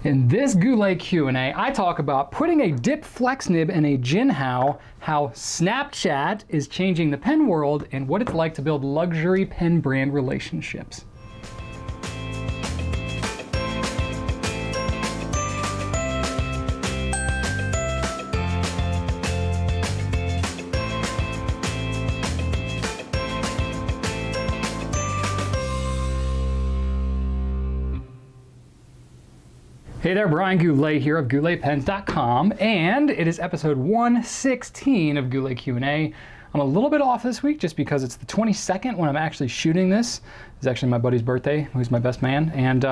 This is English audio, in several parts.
In this Goulet Q&A, I talk about putting a dip flex nib in a Jinhao, how Snapchat is changing the pen world, and what it's like to build luxury pen brand relationships. Hey there, Brian Goulet here of GouletPens.com, and it is episode 116 of Goulet Q&A. I'm a little bit off this week just because it's the 22nd when I'm actually shooting this. It's actually my buddy's birthday, who's my best man, and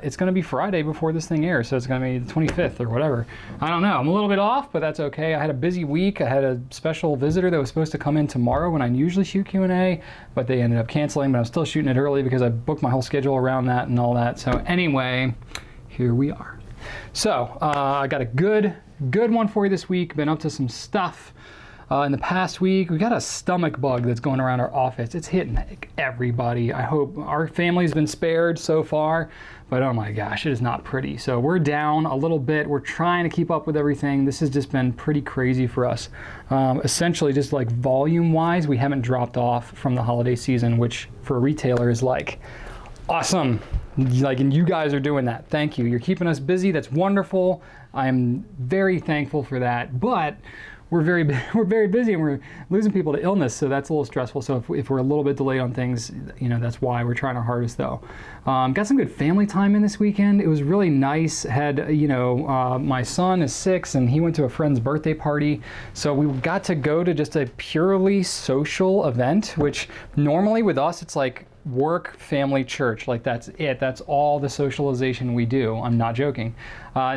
it's going to be Friday before this thing airs, so it's going to be the 25th or whatever. I don't know. I'm a little bit off, but that's okay. I had a busy week. I had a special visitor that was supposed to come in tomorrow when I usually shoot Q&A, but they ended up canceling, but I'm still shooting it early because I booked my whole schedule around that and all that. So anyway, here we are. So I got a good one for you this week. Been up to some stuff in the past week. We got a stomach bug that's going around our office. It's hitting everybody. I hope our family's been spared so far, but oh my gosh, it is not pretty. So we're down a little bit. We're trying to keep up with everything. This has just been pretty crazy for us. Essentially, just like volume-wise, we haven't dropped off from the holiday season, which for a retailer is like awesome. Like, and you guys are doing that. Thank you. You're keeping us busy. That's wonderful. I'm very thankful for that. But we're very busy and we're losing people to illness, so that's a little stressful. So if we're a little bit delayed on things, you know, that's why we're trying our hardest though. Got some good family time in this weekend. It was really nice. Had, you know, my son is 6 and he went to a friend's birthday party. So we got to go to just a purely social event, which normally with us, it's like work, family, church, like that's it. That's all the socialization we do. I'm not joking.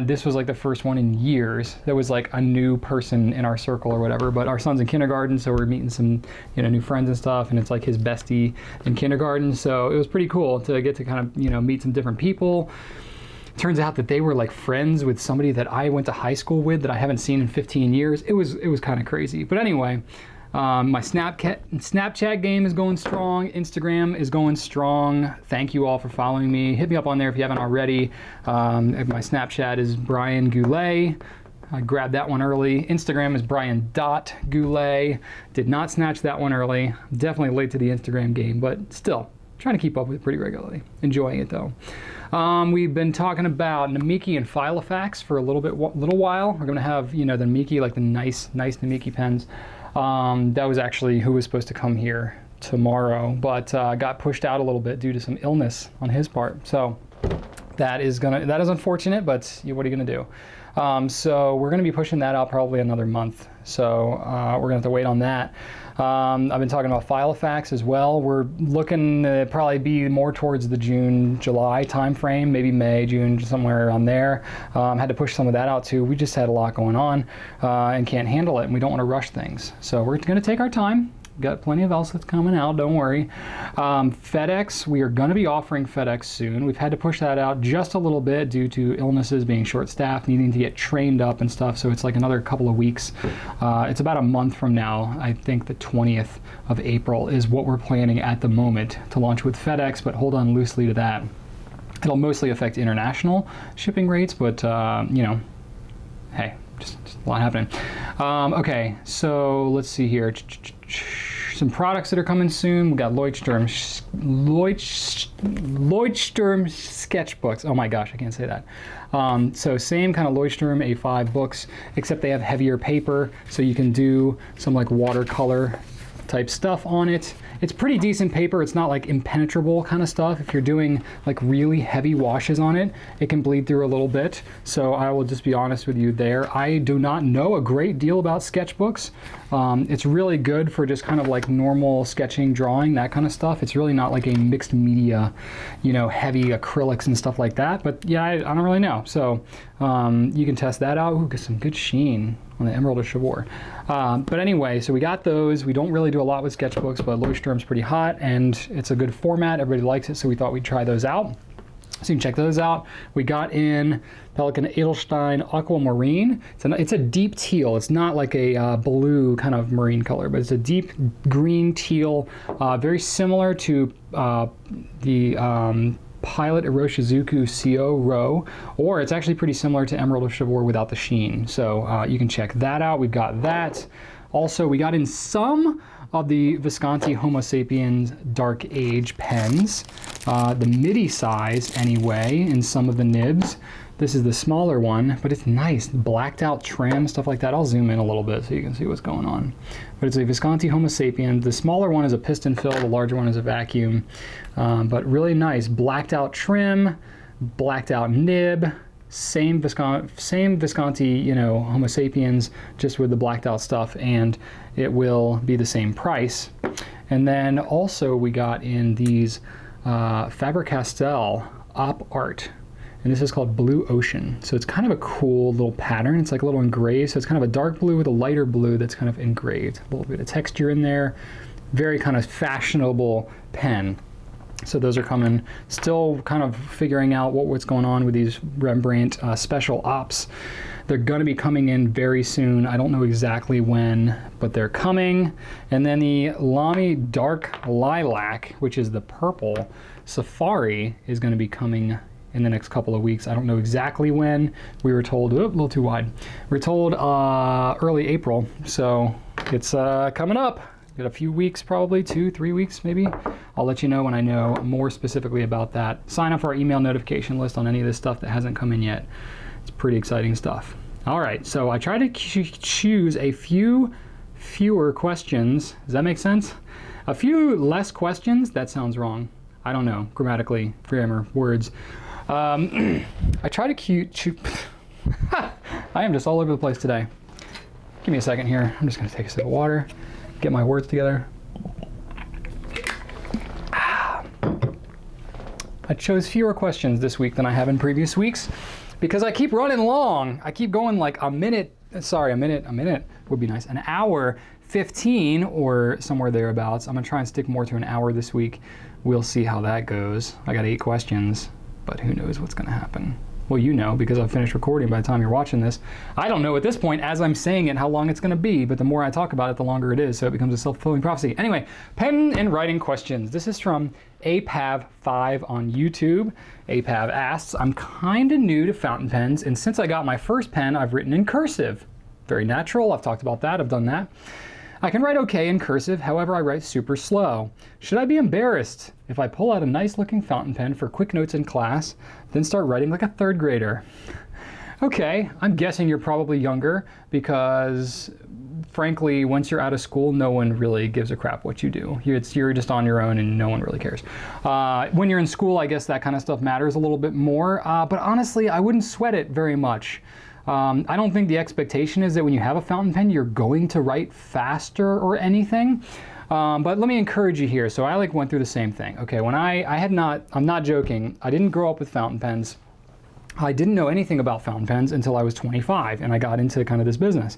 This was like the first one in years. There was like a new person in our circle or whatever, but our son's in kindergarten, so we're meeting some, you know, new friends and stuff, and it's like his bestie in kindergarten. So it was pretty cool to get to kind of, you know, meet some different people. Turns out that they were like friends with somebody that I went to high school with that I haven't seen in 15 years. It was kind of crazy. But anyway, my Snapchat game is going strong. Instagram is going strong. Thank you all for following me. Hit me up on there if you haven't already. My Snapchat is Brian Goulet. I grabbed that one early. Instagram is Brian.Goulet. Did not snatch that one early. Definitely late to the Instagram game, but still trying to keep up with it pretty regularly. Enjoying it though. We've been talking about Namiki and Filofax for a little while. We're gonna have, you know, the Namiki, like the nice Namiki pens. That was actually who was supposed to come here tomorrow, but got pushed out a little bit due to some illness on his part. So that is unfortunate, but what are you gonna do? So we're gonna be pushing that out probably another month. So we're gonna have to wait on that. I've been talking about Filofax as well. We're looking to probably be more towards the June, July timeframe, maybe May, June, somewhere around there. Had to push some of that out too. We just had a lot going on and can't handle it, and we don't want to rush things. So we're going to take our time. Got plenty of else that's coming out, don't worry. FedEx, we are going to be offering FedEx soon. We've had to push that out just a little bit due to illnesses, being short-staffed, needing to get trained up and stuff, so it's like another couple of weeks. It's about a month from now. I think the 20th of April is what we're planning at the moment to launch with FedEx, but hold on loosely to that. It'll mostly affect international shipping rates, but you know, hey, just a lot happening. Okay, so let's see here. Some products that are coming soon. We got Leuchtturm sketchbooks. Oh my gosh, I can't say that. So same kind of Leuchtturm A5 books, except they have heavier paper, so you can do some like watercolor type stuff on it. It's pretty decent paper. It's not like impenetrable kind of stuff. If you're doing like really heavy washes on it, it can bleed through a little bit. So I will just be honest with you there. I do not know a great deal about sketchbooks. It's really good for just kind of like normal sketching, drawing, that kind of stuff. It's really not like a mixed media, you know, heavy acrylics and stuff like that. But yeah, I don't really know. So you can test that out. Ooh, get some good sheen on the Emerald of Chavor. But anyway, so we got those. We don't really do a lot with sketchbooks, but Leuchtturm's pretty hot and it's a good format. Everybody likes it, so we thought we'd try those out. So you can check those out. We got in Pelikan Edelstein Aquamarine. It's a deep teal. It's not like a blue kind of marine color, but it's a deep green teal, very similar to the Pilot Iroshizuku CO Row, or it's actually pretty similar to Emerald of Chivor without the sheen. So you can check that out. We've got that. Also, we got in some of the Visconti Homo sapiens Dark Age pens, the midi size anyway, in some of the nibs. This is the smaller one, but it's nice, blacked out trim, stuff like that. I'll zoom in a little bit so you can see what's going on. But it's a Visconti Homo sapiens. The smaller one is a piston fill, the larger one is a vacuum. But really nice, blacked out trim, blacked out nib, same Visconti, you know, Homo sapiens, just with the blacked out stuff, and it will be the same price. And then also we got in these Faber-Castell Op Art. And this is called Blue Ocean. So it's kind of a cool little pattern. It's like a little engraved. So it's kind of a dark blue with a lighter blue that's kind of engraved. A little bit of texture in there. Very kind of fashionable pen. So those are coming. Still kind of figuring out what's going on with these Rembrandt Special Ops. They're going to be coming in very soon. I don't know exactly when, but they're coming. And then the Lamy Dark Lilac, which is the purple Safari, is going to be coming in the next couple of weeks. I don't know exactly when. We were told, a little too wide. We were told early April, so it's coming up. Got a few weeks, probably 2-3 weeks maybe. I'll let you know when I know more specifically about that. Sign up for our email notification list on any of this stuff that hasn't come in yet. It's pretty exciting stuff. All right, so I try to choose a few fewer questions. Does that make sense? A few less questions? That sounds wrong. I don't know, grammatically, grammar, words. I try to I am just all over the place today. Give me a second here. I'm just going to take a sip of water, get my words together. I chose fewer questions this week than I have in previous weeks because I keep running long. I keep going like a minute would be nice. An hour 15 or somewhere thereabouts. I'm going to try and stick more to an hour this week. We'll see how that goes. I got 8 questions. But who knows what's going to happen? Well, you know, because I've finished recording by the time you're watching this. I don't know at this point, as I'm saying it, how long it's going to be, but the more I talk about it, the longer it is, so it becomes a self-fulfilling prophecy. Anyway, pen and writing questions. This is from Apav5 on YouTube. Apav asks, I'm kind of new to fountain pens, and since I got my first pen, I've written in cursive. Very natural. I've talked about that. I've done that. I can write okay in cursive, however I write super slow. Should I be embarrassed if I pull out a nice looking fountain pen for quick notes in class, then start writing like a 3rd grader? Okay, I'm guessing you're probably younger because frankly, once you're out of school, no one really gives a crap what you do. You're just on your own and no one really cares. When you're in school, I guess that kind of stuff matters a little bit more, but honestly, I wouldn't sweat it very much. I don't think the expectation is that when you have a fountain pen, you're going to write faster or anything. But let me encourage you here. So I went through the same thing. Okay, when I'm not joking, I didn't grow up with fountain pens. I didn't know anything about fountain pens until I was 25 and I got into kind of this business.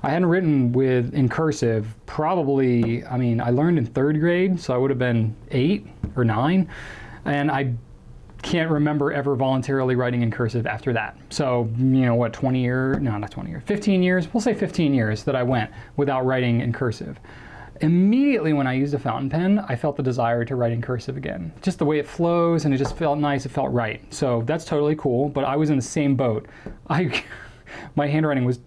I hadn't written in cursive probably, I learned in 3rd grade, so I would have been 8 or 9. And I can't remember ever voluntarily writing in cursive after that. So, you know what, 20 years, no, not 20 years, 15 years, we'll say 15 years that I went without writing in cursive. Immediately when I used a fountain pen, I felt the desire to write in cursive again. Just the way it flows, and it just felt nice, it felt right. So that's totally cool, but I was in the same boat. My handwriting was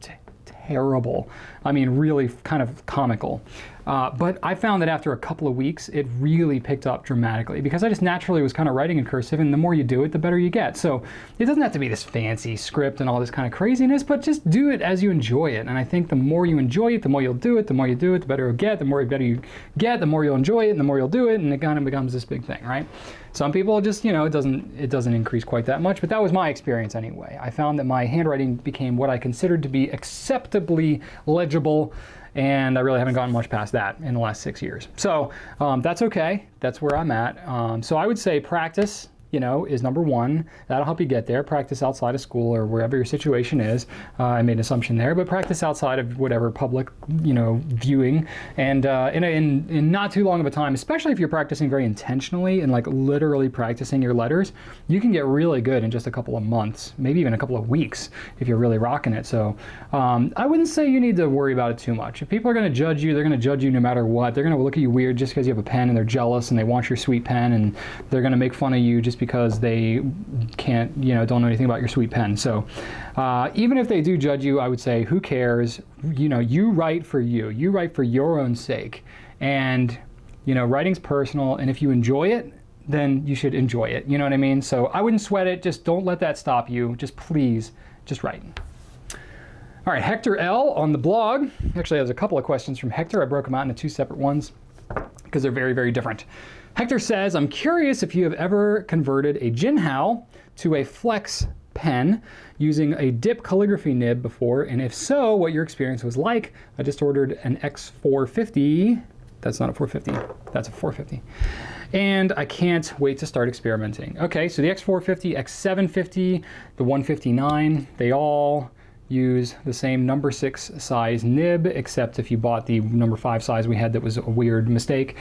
terrible. Really kind of comical. But I found that after a couple of weeks, it really picked up dramatically because I just naturally was kind of writing in cursive, and the more you do it, the better you get. So it doesn't have to be this fancy script and all this kind of craziness, but just do it as you enjoy it. And I think the more you enjoy it, the more you'll do it. The more you do it, the better you'll get. The more better you get, the more you'll enjoy it, and the more you'll do it, and it kind of becomes this big thing, right? Some people just, it doesn't increase quite that much, but that was my experience anyway. I found that my handwriting became what I considered to be acceptably legible, and I really haven't gotten much past that in the last 6 years. So that's okay. That's where I'm at. So I would say practice, is number one. That'll help you get there. Practice outside of school or wherever your situation is. I made an assumption there, but practice outside of whatever public, viewing. And in not too long of a time, especially if you're practicing very intentionally and literally practicing your letters, you can get really good in just a couple of months, maybe even a couple of weeks if you're really rocking it. So I wouldn't say you need to worry about it too much. If people are going to judge you, they're going to judge you no matter what. They're going to look at you weird just because you have a pen and they're jealous and they want your sweet pen, and they're going to make fun of you just just because they can't, you know, don't know anything about your sweet pen. So even if they do judge you, I would say, who cares? You know, you write for you. You write for your own sake. And, you know, writing's personal, and if you enjoy it, then you should enjoy it. You know what I mean? So I wouldn't sweat it. Just don't let that stop you. Just please, just write. All right, Hector L on the blog. Actually, there's a couple of questions from Hector. I broke them out into 2 separate ones because they're very, very different. Hector says, I'm curious if you have ever converted a Jinhao to a flex pen using a dip calligraphy nib before, and if so, what your experience was like. I just ordered an X450. That's not a 450, that's a 450. And I can't wait to start experimenting. Okay, so the X450, X750, the 159, they all use the same number 6 size nib, except if you bought the number 5 size we had, that was a weird mistake.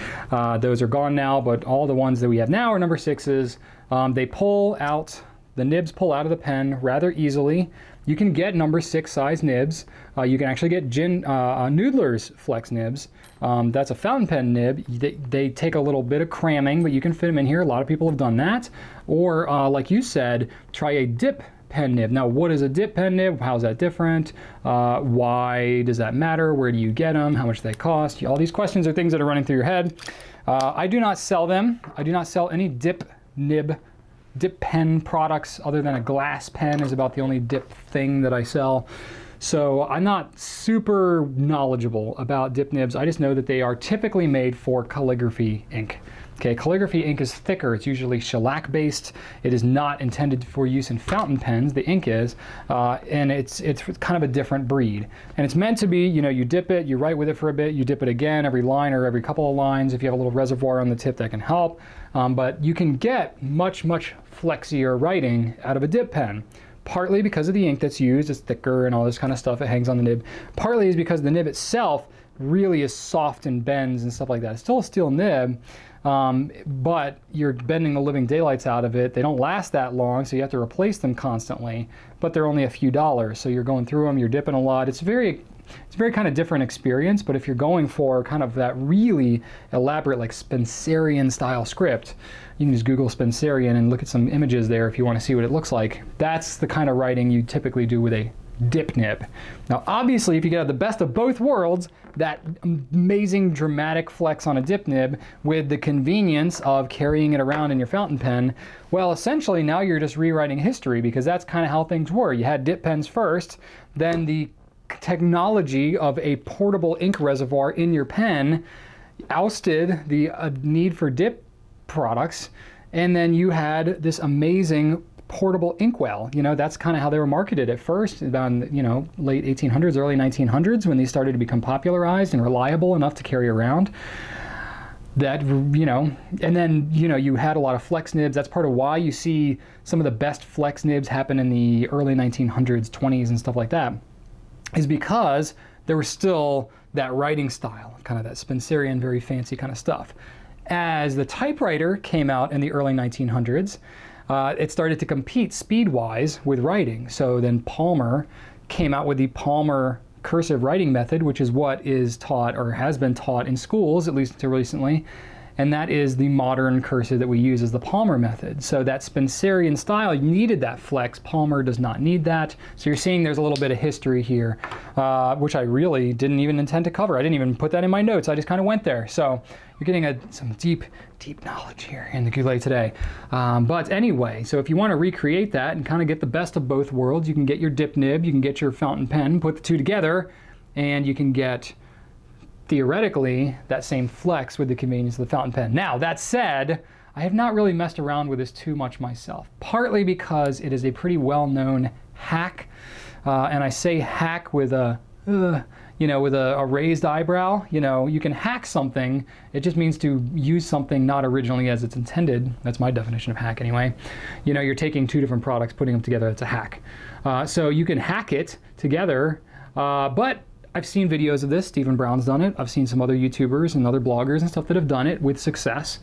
Those are gone now, but all the ones that we have now are number 6s. They pull out, the nibs pull out of the pen rather easily. You can get number 6 size nibs. You can actually get Noodler's flex nibs. That's a fountain pen nib. They take a little bit of cramming, but you can fit them in here. A lot of people have done that. Or like you said, try a dip pen nib. Now, what is a dip pen nib? How's that different? Why does that matter? Where do you get them? How much do they cost? All these questions are things that are running through your head. I do not sell them. I do not sell any dip pen products other than a glass pen is about the only dip thing that I sell. So I'm not super knowledgeable about dip nibs. I just know that they are typically made for calligraphy ink. Okay, calligraphy ink is thicker. It's usually shellac based. It is not intended for use in fountain pens. The ink is, and it's kind of a different breed. And it's meant to be, you know, you dip it, you write with it for a bit, you dip it again every line or every couple of lines. If you have a little reservoir on the tip, that can help. But you can get much, much flexier writing out of a dip pen. Partly because of the ink that's used, it's thicker and all this kind of stuff, it hangs on the nib. Partly is because the nib itself really is soft and bends and stuff like that. It's still a steel nib, but you're bending the living daylights out of it. They don't last that long, so you have to replace them constantly, but they're only a few dollars. So you're going through them, you're dipping a lot. It's a very kind of different experience, but if you're going for kind of that really elaborate, like Spencerian style script, you can just Google Spencerian and look at some images there if you want to see what it looks like. That's the kind of writing you typically do with a dip nib. Now, obviously, if you get the best of both worlds, that amazing dramatic flex on a dip nib with the convenience of carrying it around in your fountain pen, well, essentially now you're just rewriting history, because that's kind of how things were. You had dip pens first, then the technology of a portable ink reservoir in your pen ousted the need for dip products, and then you had this amazing portable inkwell. You know, that's kind of how they were marketed at first, about, you know, late 1800s, early 1900s, when they started to become popularized and reliable enough to carry around. That, you know, and then, you know, you had a lot of flex nibs. That's part of why you see some of the best flex nibs happen in the early 1900s, 20s, and stuff like that, is because there was still that writing style, kind of that Spencerian, very fancy kind of stuff. As the typewriter came out in the early 1900s, it started to compete speed-wise with writing. So then Palmer came out with the Palmer cursive writing method, which is what is taught or has been taught in schools, at least until recently. And that is the modern cursive that we use as the Palmer method. So that Spencerian style needed that flex. Palmer does not need that. So you're seeing there's a little bit of history here, which I really didn't even intend to cover. I didn't even put that in my notes. I just kind of went there. So you're getting some deep, deep knowledge here in the Goulet today. But anyway, so if you want to recreate that and kind of get the best of both worlds, you can get your dip nib, you can get your fountain pen, put the two together, and you can get, theoretically, that same flex with the convenience of the fountain pen. Now, that said, I have not really messed around with this too much myself, partly because it is a pretty well-known hack, and I say hack with a, you know, with a raised eyebrow. You know, you can hack something. It just means to use something not originally as it's intended. That's my definition of hack anyway. You know, you're taking two different products, putting them together, it's a hack. So you can hack it together, but I've seen videos of this. Stephen Brown's done it. I've seen some other YouTubers and other bloggers and stuff that have done it with success.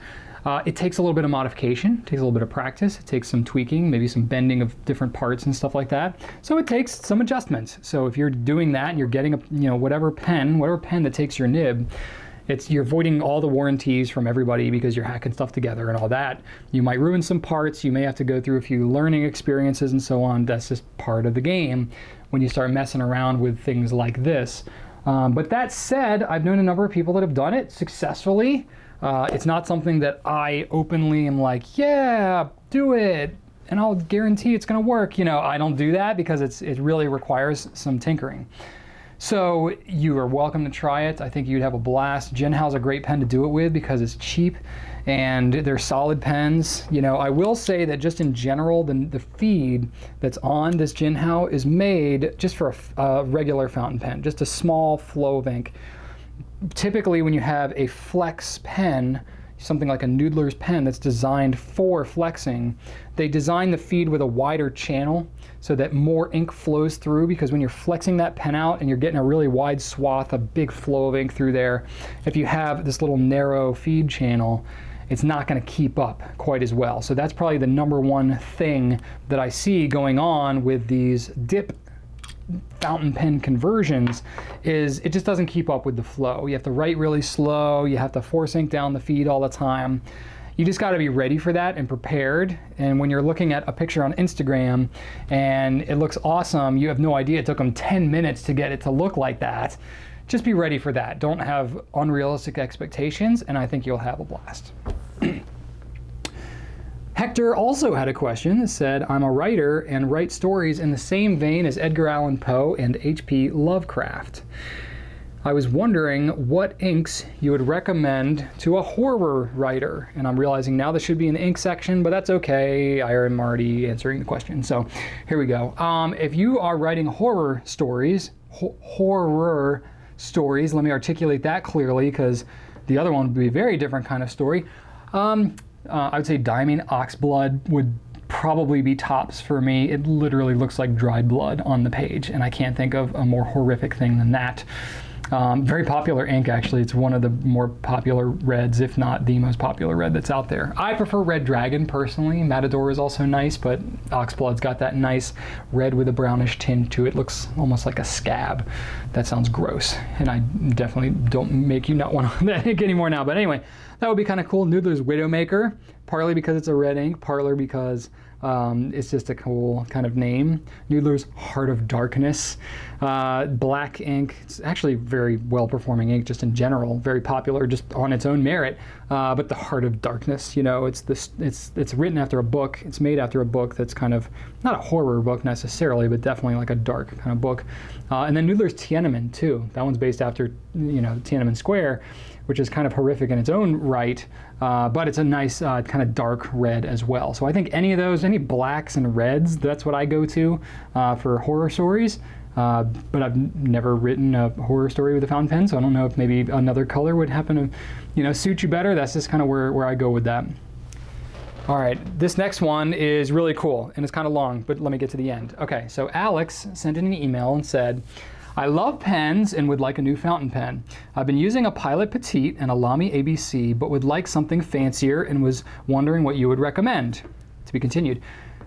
It takes a little bit of modification, it takes a little bit of practice, it takes some tweaking, maybe some bending of different parts and stuff like that. So it takes some adjustments. So if you're doing that and you're getting a, you know, whatever pen that takes your nib, you're voiding all the warranties from everybody because you're hacking stuff together and all that. You might ruin some parts. You may have to go through a few learning experiences and so on. That's just part of the game when you start messing around with things like this. But that said, I've known a number of people that have done it successfully. It's not something that I openly am like, yeah, do it, and I'll guarantee it's going to work. You know, I don't do that because it really requires some tinkering. So you are welcome to try it. I think you'd have a blast. Jinhao's a great pen to do it with because it's cheap and they're solid pens. You know, I will say that just in general, the feed that's on this Jinhao is made just for a regular fountain pen, just a small flow of ink. Typically when you have a flex pen, something like a Noodler's pen that's designed for flexing, they design the feed with a wider channel so that more ink flows through, because when you're flexing that pen out and you're getting a really wide swath, a big flow of ink through there, if you have this little narrow feed channel, it's not going to keep up quite as well. So that's probably the number one thing that I see going on with these dip fountain pen conversions, is it just doesn't keep up with the flow. You have to write really slow, you have to force ink down the feed all the time. You just got to be ready for that and prepared. And when you're looking at a picture on Instagram and it looks awesome, you have no idea it took them 10 minutes to get it to look like that. Just be ready for that. Don't have unrealistic expectations, and I think you'll have a blast. Hector also had a question that said, I'm a writer and write stories in the same vein as Edgar Allan Poe and H.P. Lovecraft. I was wondering what inks you would recommend to a horror writer. And I'm realizing now this should be in the ink section, but that's okay. I am already answering the question. So here we go. If you are writing horror stories, let me articulate that clearly because the other one would be a very different kind of story. I would say Diamond Oxblood would probably be tops for me. It literally looks like dried blood on the page, and I can't think of a more horrific thing than that. Very popular ink, actually. It's one of the more popular reds, if not the most popular red that's out there. I prefer Red Dragon personally. Matador is also nice, but Oxblood's got that nice red with a brownish tinge to it. Looks almost like a scab. That sounds gross, and I definitely don't make you not want that ink anymore now. But anyway, that would be kind of cool. Noodler's Widowmaker, partly because it's a red ink, partly because it's just a cool kind of name. Noodler's Heart of Darkness, black ink. It's actually very well-performing ink just in general, very popular just on its own merit. But the Heart of Darkness, you know, it's written after a book. It's made after a book that's kind of not a horror book necessarily, but definitely like a dark kind of book. And then Noodler's Tiananmen too. That one's based after, you know, Tiananmen Square, which is kind of horrific in its own right, but it's a nice kind of dark red as well. So I think any of those, any blacks and reds, that's what I go to for horror stories. But I've never written a horror story with a fountain pen, so I don't know if maybe another color would happen to, you know, suit you better. That's just kind of where I go with that. All right, this next one is really cool, and it's kind of long, but let me get to the end. Okay, so Alex sent in an email and said, I love pens and would like a new fountain pen. I've been using a Pilot Petite and a Lamy ABC, but would like something fancier and was wondering what you would recommend. To be continued.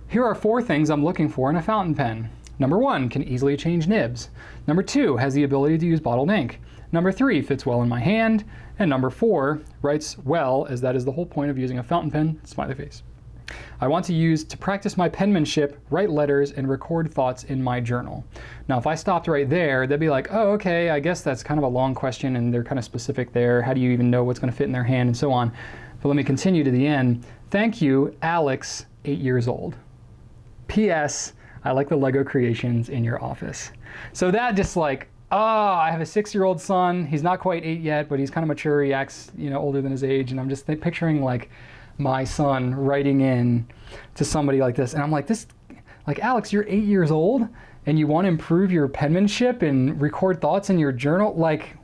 Here are 4 things I'm looking for in a fountain pen. Number 1, can easily change nibs. Number 2, has the ability to use bottled ink. Number 3, fits well in my hand. And number 4, writes well, as that is the whole point of using a fountain pen, smiley face. I want to use to practice my penmanship, write letters, and record thoughts in my journal. Now, if I stopped right there, they'd be like, oh, okay, I guess that's kind of a long question, and they're kind of specific there. How do you even know what's going to fit in their hand, and so on. But let me continue to the end. Thank you, Alex, 8 years old. P.S. I like the Lego creations in your office. So that just like, I have a 6-year-old son. He's not quite 8 yet, but he's kind of mature. He acts, you know, older than his age, and I'm just picturing like my son writing in to somebody like this, and I'm like, this, like, Alex, you're 8 years old and you want to improve your penmanship and record thoughts in your journal. Like,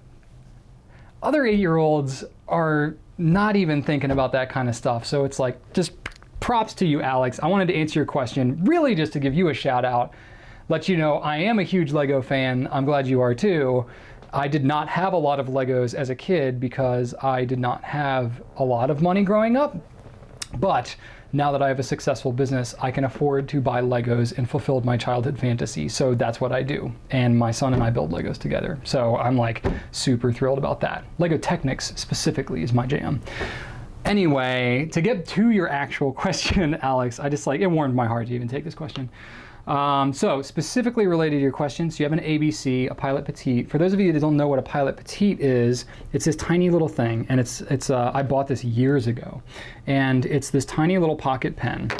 other 8-year-olds are not even thinking about that kind of stuff. So it's like, just props to you, Alex. I wanted to answer your question really just to give you a shout out, let you know I am a huge Lego fan. I'm glad you are too. I did not have a lot of Legos as a kid because I did not have a lot of money growing up. But now that I have a successful business, I can afford to buy Legos and fulfilled my childhood fantasy. So that's what I do. And my son and I build Legos together. So I'm like super thrilled about that. Lego Technics specifically is my jam. Anyway, to get to your actual question, Alex, I just it warmed my heart to even take this question. So specifically related to your question, so you have an ABC, a Pilot Petite. For those of you that don't know what a Pilot Petite is, it's this tiny little thing, and I bought this years ago, and it's this tiny little pocket pen.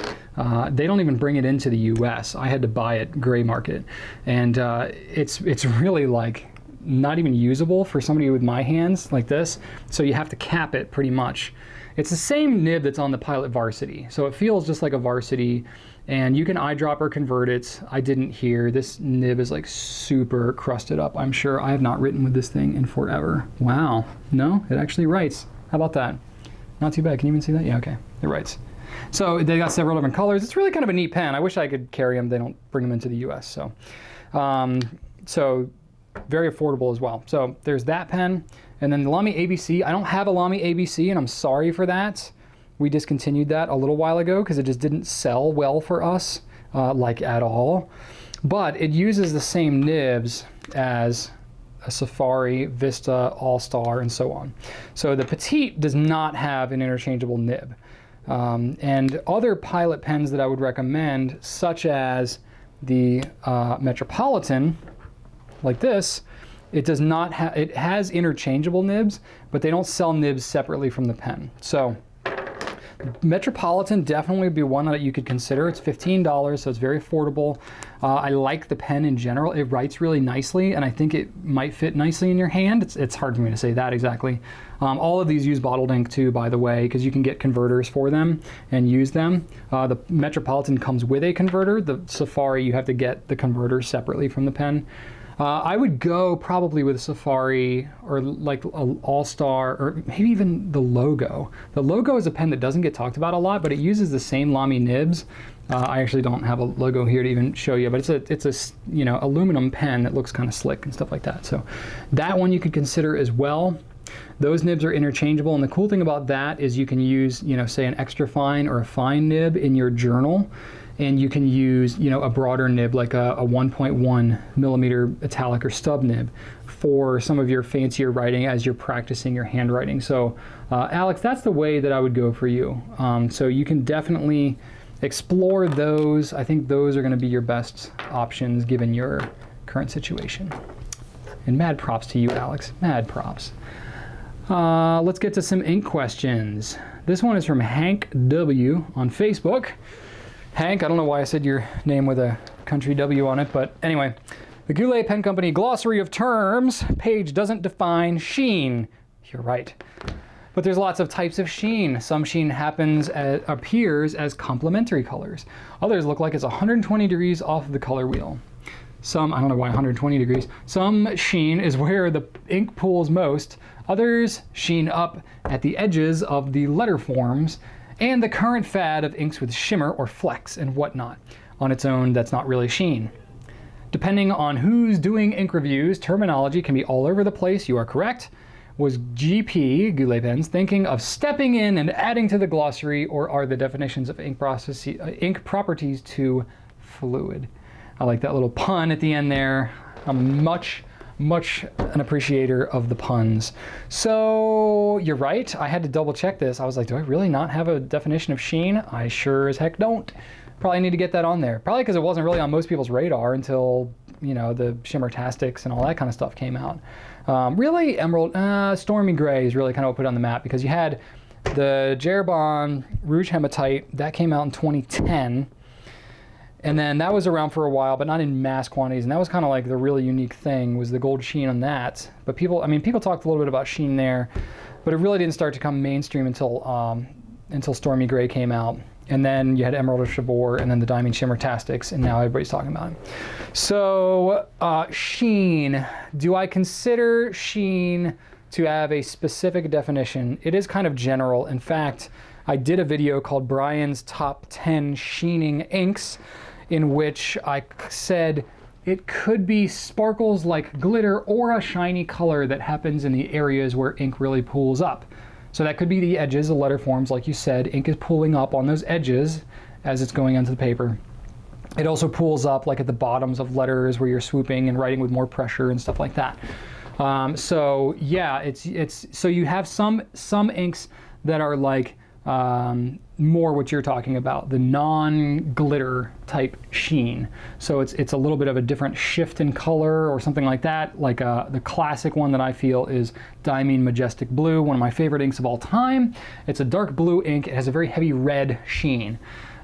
They don't even bring it into the US. I had to buy it gray market, and it's really like not even usable for somebody with my hands like this, so you have to cap it pretty much. It's the same nib that's on the Pilot Varsity, so it feels just like a Varsity, and you can eyedropper convert it. I didn't here. This nib is like super crusted up, I'm sure. I have not written with this thing in forever. Wow, no, it actually writes. How about that? Not too bad. Can you even see that? Yeah, okay, it writes. So they got several different colors. It's really kind of a neat pen. I wish I could carry them. They don't bring them into the US, so. So very affordable as well. So there's that pen. And then the Lamy ABC, I don't have a Lamy ABC, and I'm sorry for that. We discontinued that a little while ago because it just didn't sell well for us, like at all. But it uses the same nibs as a Safari, Vista, All-Star, and so on. So the Petite does not have an interchangeable nib. And other Pilot pens that I would recommend, such as the Metropolitan, like this, it does not have, it has interchangeable nibs, but they don't sell nibs separately from the pen. So Metropolitan definitely would be one that you could consider. It's $15, so it's very affordable. I like the pen in general. It writes really nicely, and I think it might fit nicely in your hand. It's hard for me to say that exactly. All of these use bottled ink too, by the way, because you can get converters for them and use them. The Metropolitan comes with a converter. The Safari, you have to get the converter separately from the pen. I would go probably with a Safari or like an All-Star or maybe even the Logo. The Logo is a pen that doesn't get talked about a lot, but it uses the same Lamy nibs. I actually don't have a Logo here to even show you, but it's a aluminum pen that looks kind of slick and stuff like that. So that one you could consider as well. Those nibs are interchangeable, and the cool thing about that is you can use, say an extra fine or a fine nib in your journal. And you can use, a broader nib like a 1.1 millimeter italic or stub nib for some of your fancier writing as you're practicing your handwriting. So, Alex, that's the way that I would go for you. So you can definitely explore those. I think those are going to be your best options given your current situation. And mad props to you, Alex. Mad props. Let's get to some ink questions. This one is from Hank W on Facebook. Hank, I don't know why I said your name with a country W on it, but anyway. The Goulet Pen Company Glossary of Terms page doesn't define sheen. You're right. But there's lots of types of sheen. Some sheen appears as complementary colors. Others look like it's 120 degrees off of the color wheel. Some, I don't know why 120 degrees. Some sheen is where the ink pools most. Others sheen up at the edges of the letter forms. And the current fad of inks with shimmer or flecks and whatnot. On its own, that's not really sheen. Depending on who's doing ink reviews, terminology can be all over the place. You are correct. Was GP, Goulet Pens, thinking of stepping in and adding to the glossary, or are the definitions of ink properties too fluid? I like that little pun at the end there. I'm much an appreciator of the puns. So you're right, I had to double check this. I was like, do I really not have a definition of sheen? I sure as heck don't. Probably need to get that on there. Probably because it wasn't really on most people's radar until, the Shimmertastics and all that kind of stuff came out. Really, Emerald, Stormy Gray is really kind of what put it on the map, because you had the Jeroboam Rouge Hematite, that came out in 2010. And then that was around for a while, but not in mass quantities. And that was kind of like the really unique thing, was the gold sheen on that. But people talked a little bit about sheen there, but it really didn't start to come mainstream until Stormy Gray came out. And then you had Emerald of Chabot, and then the Diamond Shimmertastics, and now everybody's talking about it. So sheen, do I consider sheen to have a specific definition? It is kind of general. In fact, I did a video called Brian's Top 10 Sheening Inks, in which I said it could be sparkles like glitter or a shiny color that happens in the areas where ink really pools up. So that could be the edges, the letter forms, like you said. Ink is pooling up on those edges as it's going onto the paper. It also pools up like at the bottoms of letters where you're swooping and writing with more pressure and stuff like that. So yeah, so you have some inks that are like more what you're talking about, the non-glitter type sheen. So it's a little bit of a different shift in color or something like that. Like the classic one that I feel is Diamine Majestic Blue, one of my favorite inks of all time. It's a dark blue ink. It has a very heavy red sheen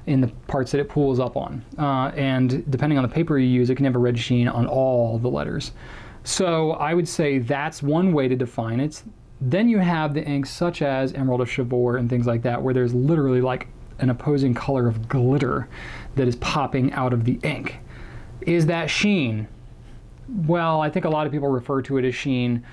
in the parts that it pools up on. And depending on the paper you use, it can have a red sheen on all the letters. So I would say that's one way to define it. Then you have the inks such as Emerald of Chabot and things like that, where there's literally like an opposing color of glitter that is popping out of the ink. Is that sheen? Well, I think a lot of people refer to it as sheen.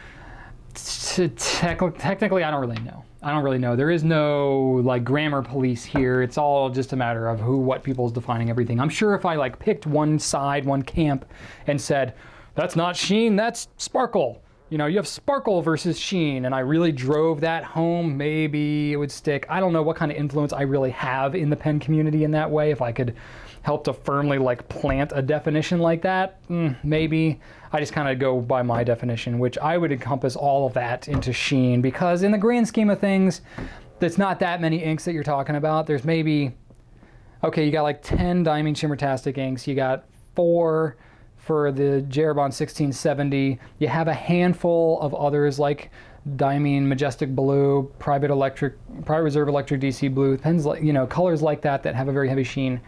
Technically, I don't really know. I don't really know. There is no like grammar police here. It's all just a matter of what people's defining everything. I'm sure if I like picked one side, one camp, and said, that's not sheen, that's sparkle. You know, you have sparkle versus sheen, and I really drove that home, maybe it would stick. I don't know what kind of influence I really have in the pen community in that way. If I could help to firmly like plant a definition like that, maybe. I just kind of go by my definition, which I would encompass all of that into sheen, because in the grand scheme of things, there's not that many inks that you're talking about. There's maybe, okay, you got like 10 Diamine Shimmertastic inks, you got 4 for the Jeroboam 1670. You have a handful of others like Diamine Majestic Blue, Private Reserve Electric DC Blue, pens like, you know, colors like that that have a very heavy sheen.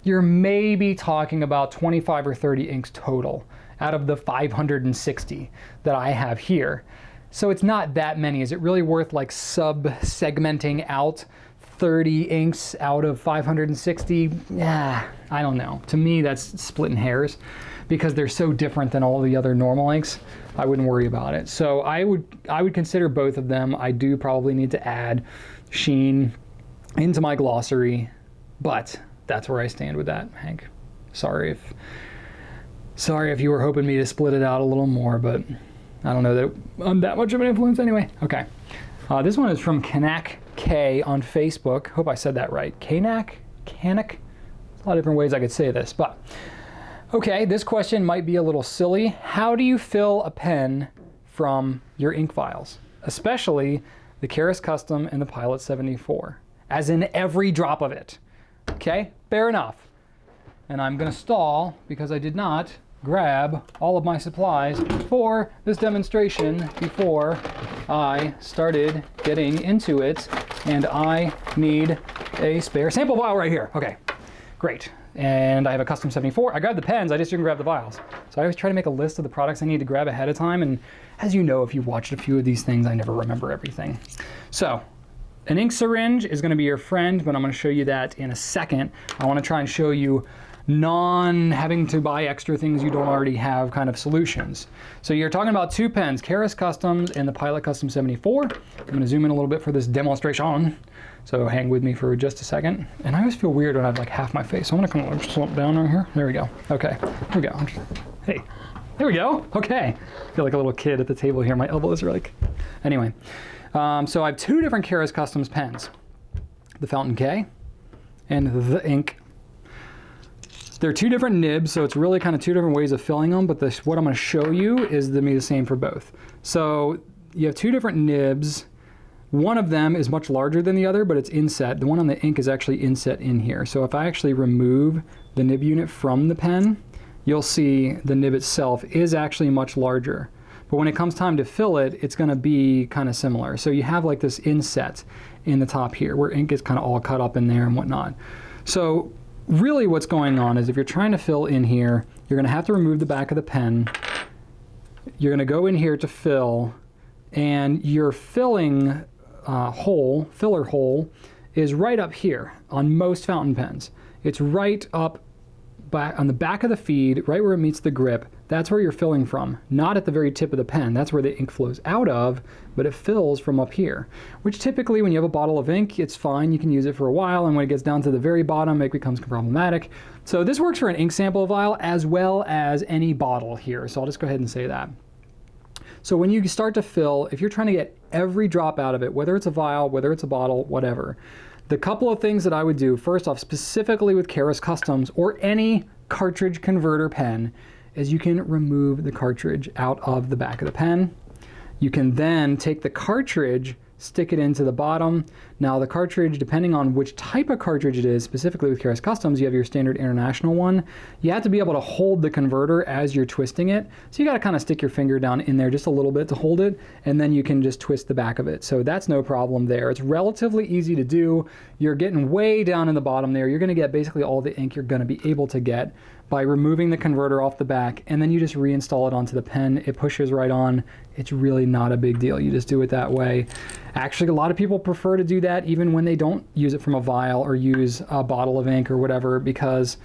You're maybe talking about 25 or 30 inks total out of the 560 that I have here. So it's not that many. Is it really worth like sub-segmenting out 30 inks out of 560? Yeah, I don't know. To me, that's splitting hairs because they're so different than all the other normal inks. I wouldn't worry about it. So I would consider both of them. I do probably need to add sheen into my glossary, but that's where I stand with that, Hank. Sorry if you were hoping me to split it out a little more, but I don't know that I'm that much of an influence anyway. Okay. This one is from Kanak K on Facebook. Hope I said that right. Kanak? There's a lot of different ways I could say this, but okay, this question might be a little silly. How do you fill a pen from your ink vials, especially the Keras Custom and the Pilot 74, as in every drop of it? Okay, fair enough. And I'm gonna stall because I did not grab all of my supplies for this demonstration before I started getting into it, and I need a spare sample vial right here. Okay, great. And I have a custom 74. I grabbed the pens, I just didn't grab the vials. So I always try to make a list of the products I need to grab ahead of time, and as you know, if you've watched a few of these things, I never remember everything. So, an ink syringe is gonna be your friend, but I'm gonna show you that in a second. I wanna try and show you non-having to buy extra things you don't already have kind of solutions. So you're talking about two pens, Keras Customs and the Pilot Custom 74. I'm gonna zoom in a little bit for this demonstration. So hang with me for just a second. And I always feel weird when I have like half my face. So I'm gonna kind of slump down right here. There we go. Okay, here we go. Hey, there we go. Okay. I feel like a little kid at the table here. My elbows are like, anyway. So I have two different Keras Customs pens. The Fountain K and the Ink. They're two different nibs, so it's really kind of two different ways of filling them, but what I'm gonna show you is gonna be the same for both. So you have two different nibs. One of them is much larger than the other, but it's inset. The one on the ink is actually inset in here. So if I actually remove the nib unit from the pen, you'll see the nib itself is actually much larger. But when it comes time to fill it, it's gonna be kind of similar. So you have like this inset in the top here, where ink is kind of all cut up in there and whatnot. So really what's going on is if you're trying to fill in here, you're gonna have to remove the back of the pen. You're gonna go in here to fill, and your filling filler hole is right up here on most fountain pens. It's right up back on the back of the feed, right where it meets the grip. That's where you're filling from, not at the very tip of the pen. That's where the ink flows out of, but it fills from up here, which typically when you have a bottle of ink, it's fine. You can use it for a while, and when it gets down to the very bottom, it becomes problematic. So this works for an ink sample vial as well as any bottle here. So I'll just go ahead and say that. So when you start to fill, if you're trying to get every drop out of it, whether it's a vial, whether it's a bottle, whatever, the couple of things that I would do, first off, specifically with Keras Customs or any cartridge converter pen, is you can remove the cartridge out of the back of the pen. You can then take the cartridge, stick it into the bottom. Now the cartridge, depending on which type of cartridge it is, specifically with Keras Customs, you have your standard international one. You have to be able to hold the converter as you're twisting it. So you got to kind of stick your finger down in there just a little bit to hold it, and then you can just twist the back of it. So that's no problem there. It's relatively easy to do. You're getting way down in the bottom there. You're going to get basically all the ink you're going to be able to get by removing the converter off the back, and then you just reinstall it onto the pen. It pushes right on. It's really not a big deal. You just do it that way. Actually, a lot of people prefer to do that even when they don't use it from a vial or use a bottle of ink or whatever, because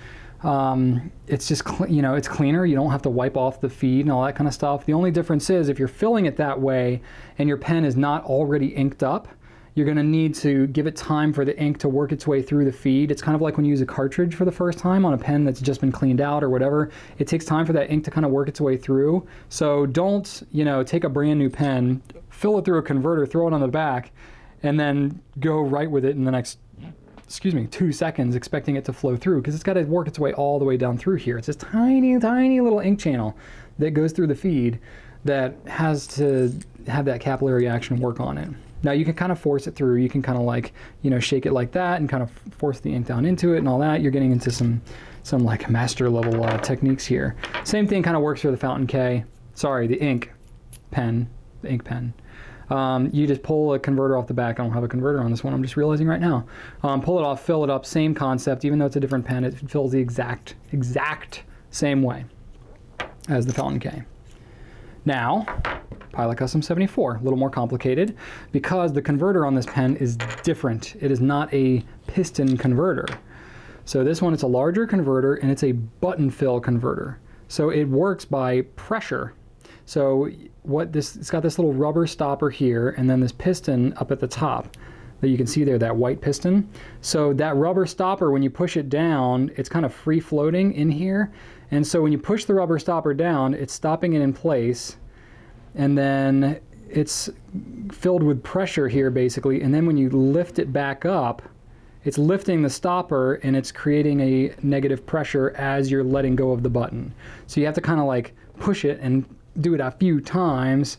it's just, it's cleaner. You don't have to wipe off the feed and all that kind of stuff. The only difference is if you're filling it that way and your pen is not already inked up, you're going to need to give it time for the ink to work its way through the feed. It's kind of like when you use a cartridge for the first time on a pen that's just been cleaned out or whatever. It takes time for that ink to kind of work its way through. So don't, take a brand new pen, fill it through a converter, throw it on the back, and then go right with it in the next, 2 seconds, expecting it to flow through, because it's got to work its way all the way down through here. It's this tiny, tiny little ink channel that goes through the feed that has to have that capillary action work on it. Now you can kind of force it through. You can kind of shake it like that and kind of force the ink down into it and all that. You're getting into some like master level techniques here. Same thing kind of works for the Fountain K. Sorry, the ink pen. You just pull a converter off the back. I don't have a converter on this one, I'm just realizing right now. Pull it off, fill it up, same concept. Even though it's a different pen, it fills the exact same way as the Fountain K. Now, Pilot Custom 74, a little more complicated because the converter on this pen is different. It is not a piston converter. So this one, it's a larger converter and it's a button fill converter. So it works by pressure. So it's got this little rubber stopper here and then this piston up at the top that you can see there, that white piston. So that rubber stopper, when you push it down, it's kind of free floating in here. And so when you push the rubber stopper down, it's stopping it in place. And then it's filled with pressure here basically. And then when you lift it back up, it's lifting the stopper and it's creating a negative pressure as you're letting go of the button. So you have to kind of like push it and do it a few times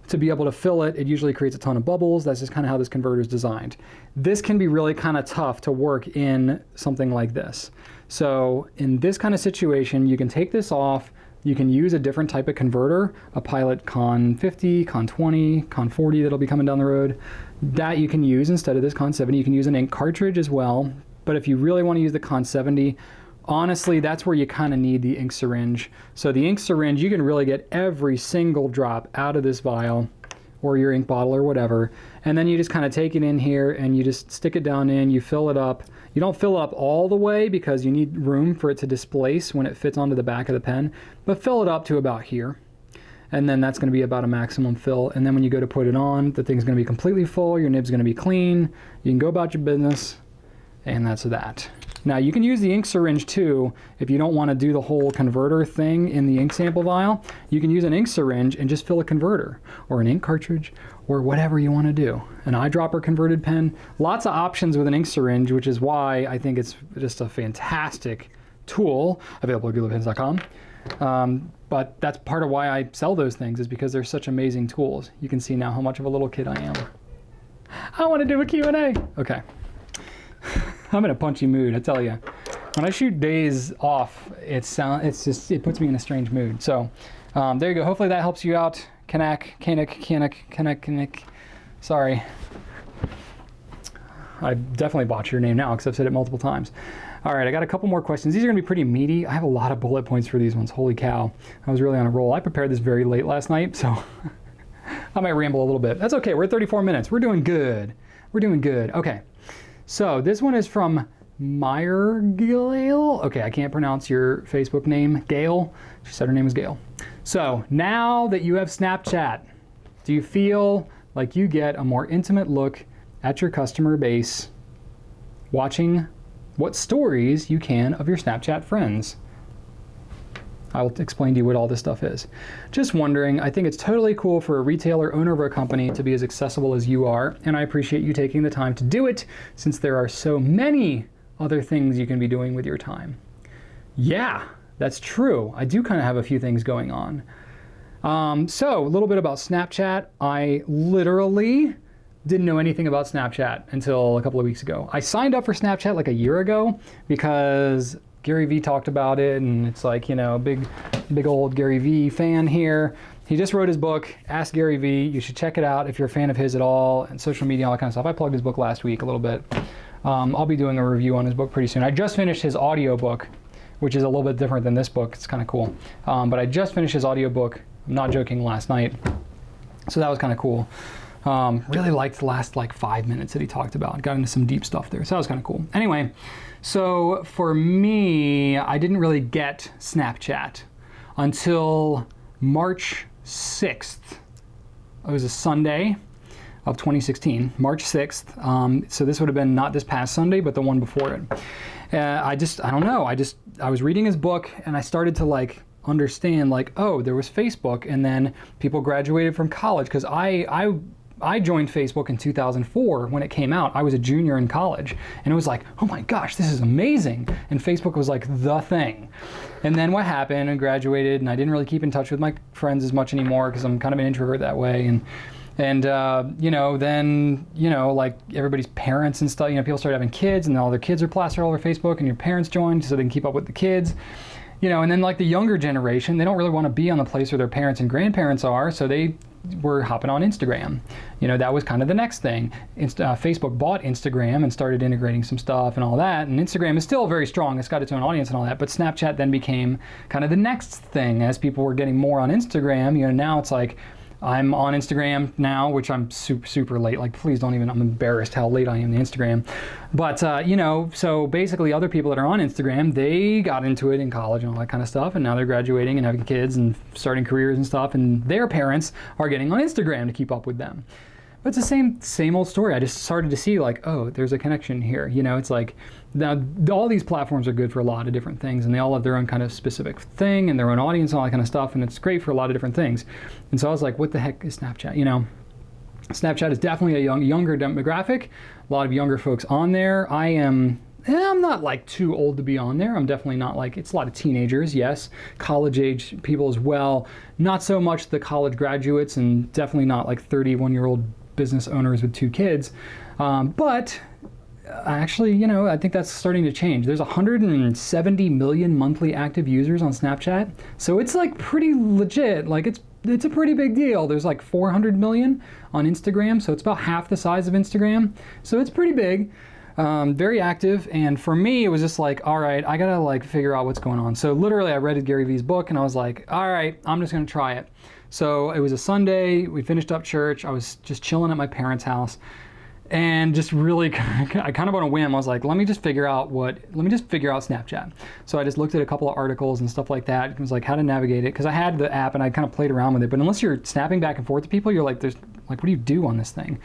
to be able to fill it. It usually creates a ton of bubbles. That's just kind of how this converter is designed. This can be really kind of tough to work in something like this. So in this kind of situation, you can take this off. You can use a different type of converter, a Pilot Con 50, Con 20, Con 40 that'll be coming down the road. That you can use instead of this Con 70. You can use an ink cartridge as well. But if you really want to use the Con 70, honestly, that's where you kind of need the ink syringe. So the ink syringe, you can really get every single drop out of this vial or your ink bottle or whatever. And then you just kind of take it in here and you just stick it down in, you fill it up. You don't fill it up all the way because you need room for it to displace when it fits onto the back of the pen, but fill it up to about here. And then that's going to be about a maximum fill. And then when you go to put it on, the thing's going to be completely full, your nib's going to be clean, you can go about your business, and that's that. Now you can use the ink syringe too if you don't want to do the whole converter thing in the ink sample vial. You can use an ink syringe and just fill a converter or an ink cartridge or whatever you want to do. An eyedropper converted pen. Lots of options with an ink syringe, which is why I think it's just a fantastic tool available at gouletpens.com. But that's part of why I sell those things, is because they're such amazing tools. You can see now how much of a little kid I am. I want to do a Q&A. Okay. I'm in a punchy mood, I tell you. When I shoot days off, it puts me in a strange mood. So there you go. Hopefully that helps you out. Kanak. Sorry. I definitely botched your name now because I've said it multiple times. All right, I got a couple more questions. These are going to be pretty meaty. I have a lot of bullet points for these ones. Holy cow. I was really on a roll. I prepared this very late last night, so I might ramble a little bit. That's okay. We're at 34 minutes. We're doing good. Okay. So this one is from Myr Gyl. Okay, I can't pronounce your Facebook name. Gayle. She said her name was Gayle. So now that you have Snapchat, do you feel like you get a more intimate look at your customer base watching what stories you can of your Snapchat friends? I'll explain to you what all this stuff is. Just wondering, I think it's totally cool for a retailer, owner of a company, to be as accessible as you are, and I appreciate you taking the time to do it, since there are so many other things you can be doing with your time. Yeah, that's true. I do kind of have a few things going on. So a little bit about Snapchat. I literally didn't know anything about Snapchat until a couple of weeks ago. I signed up for Snapchat like a year ago because Gary Vee talked about it, and it's like, you know, big old Gary Vee fan here. He just wrote his book, Ask Gary Vee. You should check it out if you're a fan of his at all, and social media, all that kind of stuff. I plugged his book last week a little bit. I'll be doing a review on his book pretty soon. I just finished his audio book, which is a little bit different than this book. It's kind of cool. But I just finished his audio book. I'm not joking, last night. So that was kind of cool. Really liked the last like 5 minutes that he talked about. Got into some deep stuff there. So that was kind of cool. Anyway, so for me, I didn't really get Snapchat until March 6th. It was a Sunday of 2016, March 6th. So this would have been not this past Sunday, but the one before it. I don't know. I was reading his book, and I started to like understand like, oh, there was Facebook, and then people graduated from college, because I joined Facebook in 2004 when it came out. I was a junior in college, and it was like, oh my gosh, this is amazing. And Facebook was like the thing. And then what happened, I graduated, and I didn't really keep in touch with my friends as much anymore, because I'm kind of an introvert that way. And you know, then, you know, like everybody's parents and stuff, you know, people started having kids, and all their kids are plastered all over Facebook, and your parents joined so they can keep up with the kids. You know, and then like the younger generation, they don't really want to be on the place where their parents and grandparents are, so they were hopping on Instagram. You know, that was kind of the next thing. Facebook bought Instagram and started integrating some stuff and all that, and Instagram is still very strong. It's got its own audience and all that, but Snapchat then became kind of the next thing as people were getting more on Instagram. You know, now it's like, I'm on Instagram now, which I'm super late. Like, please don't even, I'm embarrassed how late I am on Instagram. But, you know, so basically other people that are on Instagram, they got into it in college and all that kind of stuff, and now they're graduating and having kids and starting careers and stuff, and their parents are getting on Instagram to keep up with them. But it's the same old story. I just started to see like, oh, there's a connection here. You know, it's like, now all these platforms are good for a lot of different things, and they all have their own kind of specific thing and their own audience and all that kind of stuff, and it's great for a lot of different things. And so I was like, what the heck is Snapchat? You know, Snapchat is definitely a younger demographic, a lot of younger folks on there. I'm not like too old to be on there. I'm definitely not like, it's a lot of teenagers, yes, college age people as well. Not so much the college graduates, and definitely not like 31-year-old business owners with 2 kids. But actually, you know, I think that's starting to change. There's 170 million monthly active users on Snapchat. So it's like pretty legit. Like it's a pretty big deal. There's like 400 million on Instagram. So it's about half the size of Instagram. So it's pretty big. Very active. And for me, it was just like, all right, I gotta like figure out what's going on. So literally I read Gary Vee's book, and I was like, all right, I'm just gonna try it. So it was a Sunday, we finished up church, I was just chilling at my parents' house, and just really, I kind of on a whim, I was like, let me just figure out Snapchat. So I just looked at a couple of articles and stuff like that. It was like how to navigate it, because I had the app and I kind of played around with it, but unless you're snapping back and forth to people, you're like, what do you do on this thing?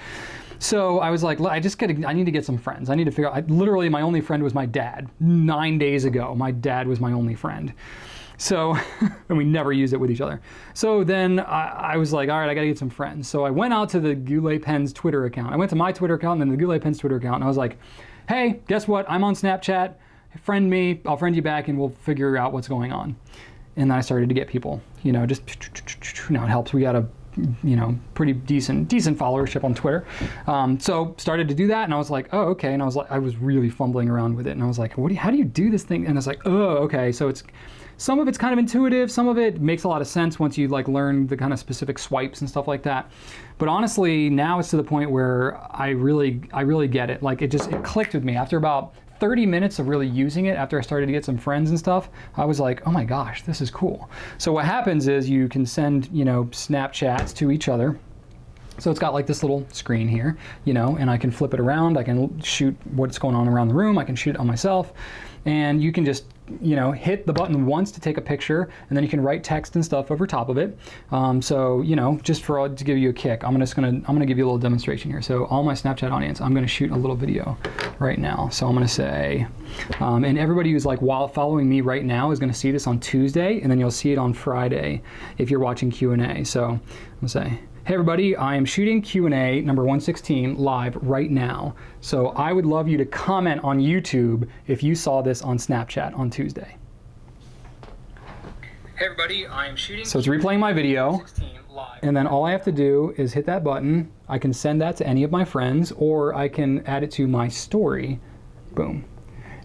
So I was like, I need to get some friends. I need to figure out, literally my only friend was my dad. 9 days ago, my dad was my only friend. So, and we never used it with each other. So then I was like, all right, I gotta get some friends. So I went out to the Goulet Pens Twitter account. I went to my Twitter account and then the Goulet Pens Twitter account, and I was like, hey, guess what? I'm on Snapchat. Friend me, I'll friend you back, and we'll figure out what's going on. And then I started to get people, you know, just, you know, it helps. We got a, you know, pretty decent followership on Twitter. So started to do that, and I was like, oh, okay. And I was really fumbling around with it, and I was like, how do you do this thing? And I was like, oh, okay. So some of it's kind of intuitive, some of it makes a lot of sense once you like learn the kind of specific swipes and stuff like that. But honestly, now it's to the point where I really get it. Like it clicked with me after about 30 minutes of really using it. After I started to get some friends and stuff, I was like, oh my gosh, this is cool. So what happens is you can send, you know, Snapchats to each other. So it's got like this little screen here, you know, and I can flip it around. I can shoot what's going on around the room. I can shoot it on myself. And you can just hit the button once to take a picture, and then you can write text and stuff over top of it. So just to give you a kick, I'm gonna give you a little demonstration here. So all my Snapchat audience, I'm gonna shoot a little video right now. So I'm gonna say, and everybody who's like following me right now is gonna see this on Tuesday, and then you'll see it on Friday if you're watching Q&A. So I'm gonna say, hey everybody, I am shooting Q&A number 116 live right now. So I would love you to comment on YouTube if you saw this on Snapchat on Tuesday. Hey everybody, I am shooting. So it's replaying my video, and then all I have to do is hit that button. I can send that to any of my friends, or I can add it to my story. Boom.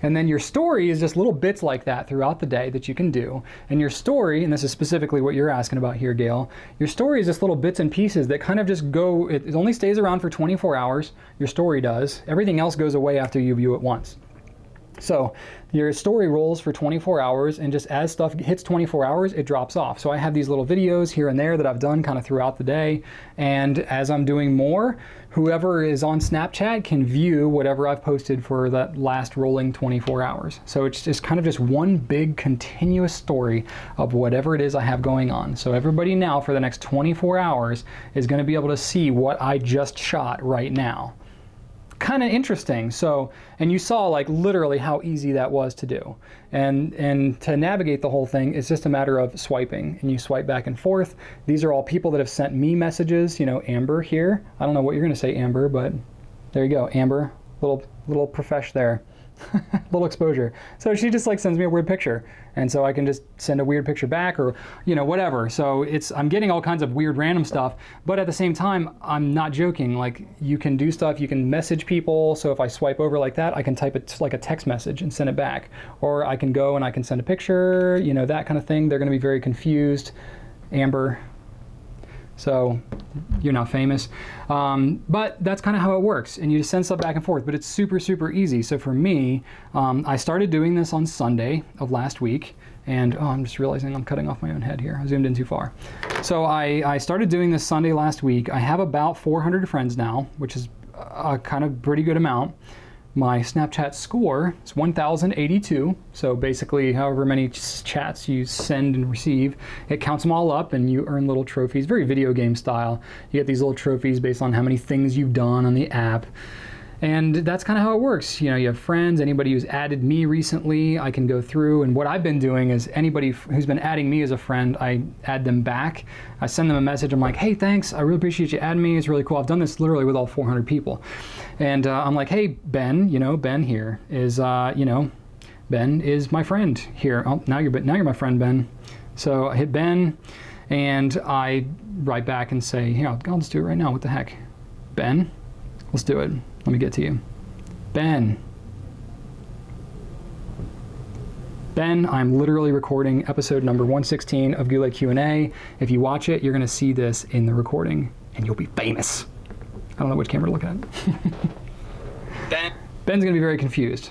And then your story is just little bits like that throughout the day that you can do. And your story, and this is specifically what you're asking about here, Gayle, your story is just little bits and pieces that kind of just go, it only stays around for 24 hours, your story does. Everything else goes away after you view it once. So your story rolls for 24 hours, and just as stuff hits 24 hours, it drops off. So I have these little videos here and there that I've done kind of throughout the day, and as I'm doing more, whoever is on Snapchat can view whatever I've posted for that last rolling 24 hours. So it's just kind of just one big continuous story of whatever it is I have going on. So everybody now for the next 24 hours is going to be able to see what I just shot right now. Kind of interesting. So, and you saw like literally how easy that was to do. And to navigate the whole thing is just a matter of swiping, and you swipe back and forth. These are all people that have sent me messages, Amber here. I don't know what you're going to say, Amber, but there you go, Amber, little profesh there. Little exposure. So she just like sends me a weird picture, and so I can just send a weird picture back, or whatever. So I'm getting all kinds of weird random stuff, but at the same time I'm not joking. Like, you can do stuff, you can message people. So if I swipe over like that, I can type it like a text message and send it back, or I can go and I can send a picture, that kind of thing. They're going to be very confused. Amber, so you're now famous. But that's kind of how it works, and you just send stuff back and forth, but it's super, super easy. So for me, I started doing this on Sunday of last week, and I'm just realizing I'm cutting off my own head here. I zoomed in too far. So I started doing this Sunday last week. I have about 400 friends now, which is a kind of pretty good amount. My Snapchat score is 1,082. So basically, however many chats you send and receive, it counts them all up, and you earn little trophies, very video game style. You get these little trophies based on how many things you've done on the app. And that's kind of how it works. You have friends, anybody who's added me recently, I can go through, and what I've been doing is anybody who's been adding me as a friend, I add them back. I send them a message. I'm like, hey, thanks. I really appreciate you adding me. It's really cool. I've done this literally with all 400 people. And I'm like, hey, Ben, Ben here is, Ben is my friend here. Oh, now you're my friend, Ben. So I hit Ben, and I write back and say, here, I'll just do it right now. What the heck? Ben, let's do it. Let me get to you. Ben, I'm literally recording episode number 116 of Goulet Q&A. If you watch it, you're going to see this in the recording, and you'll be famous. I don't know which camera to look at. Ben's going to be very confused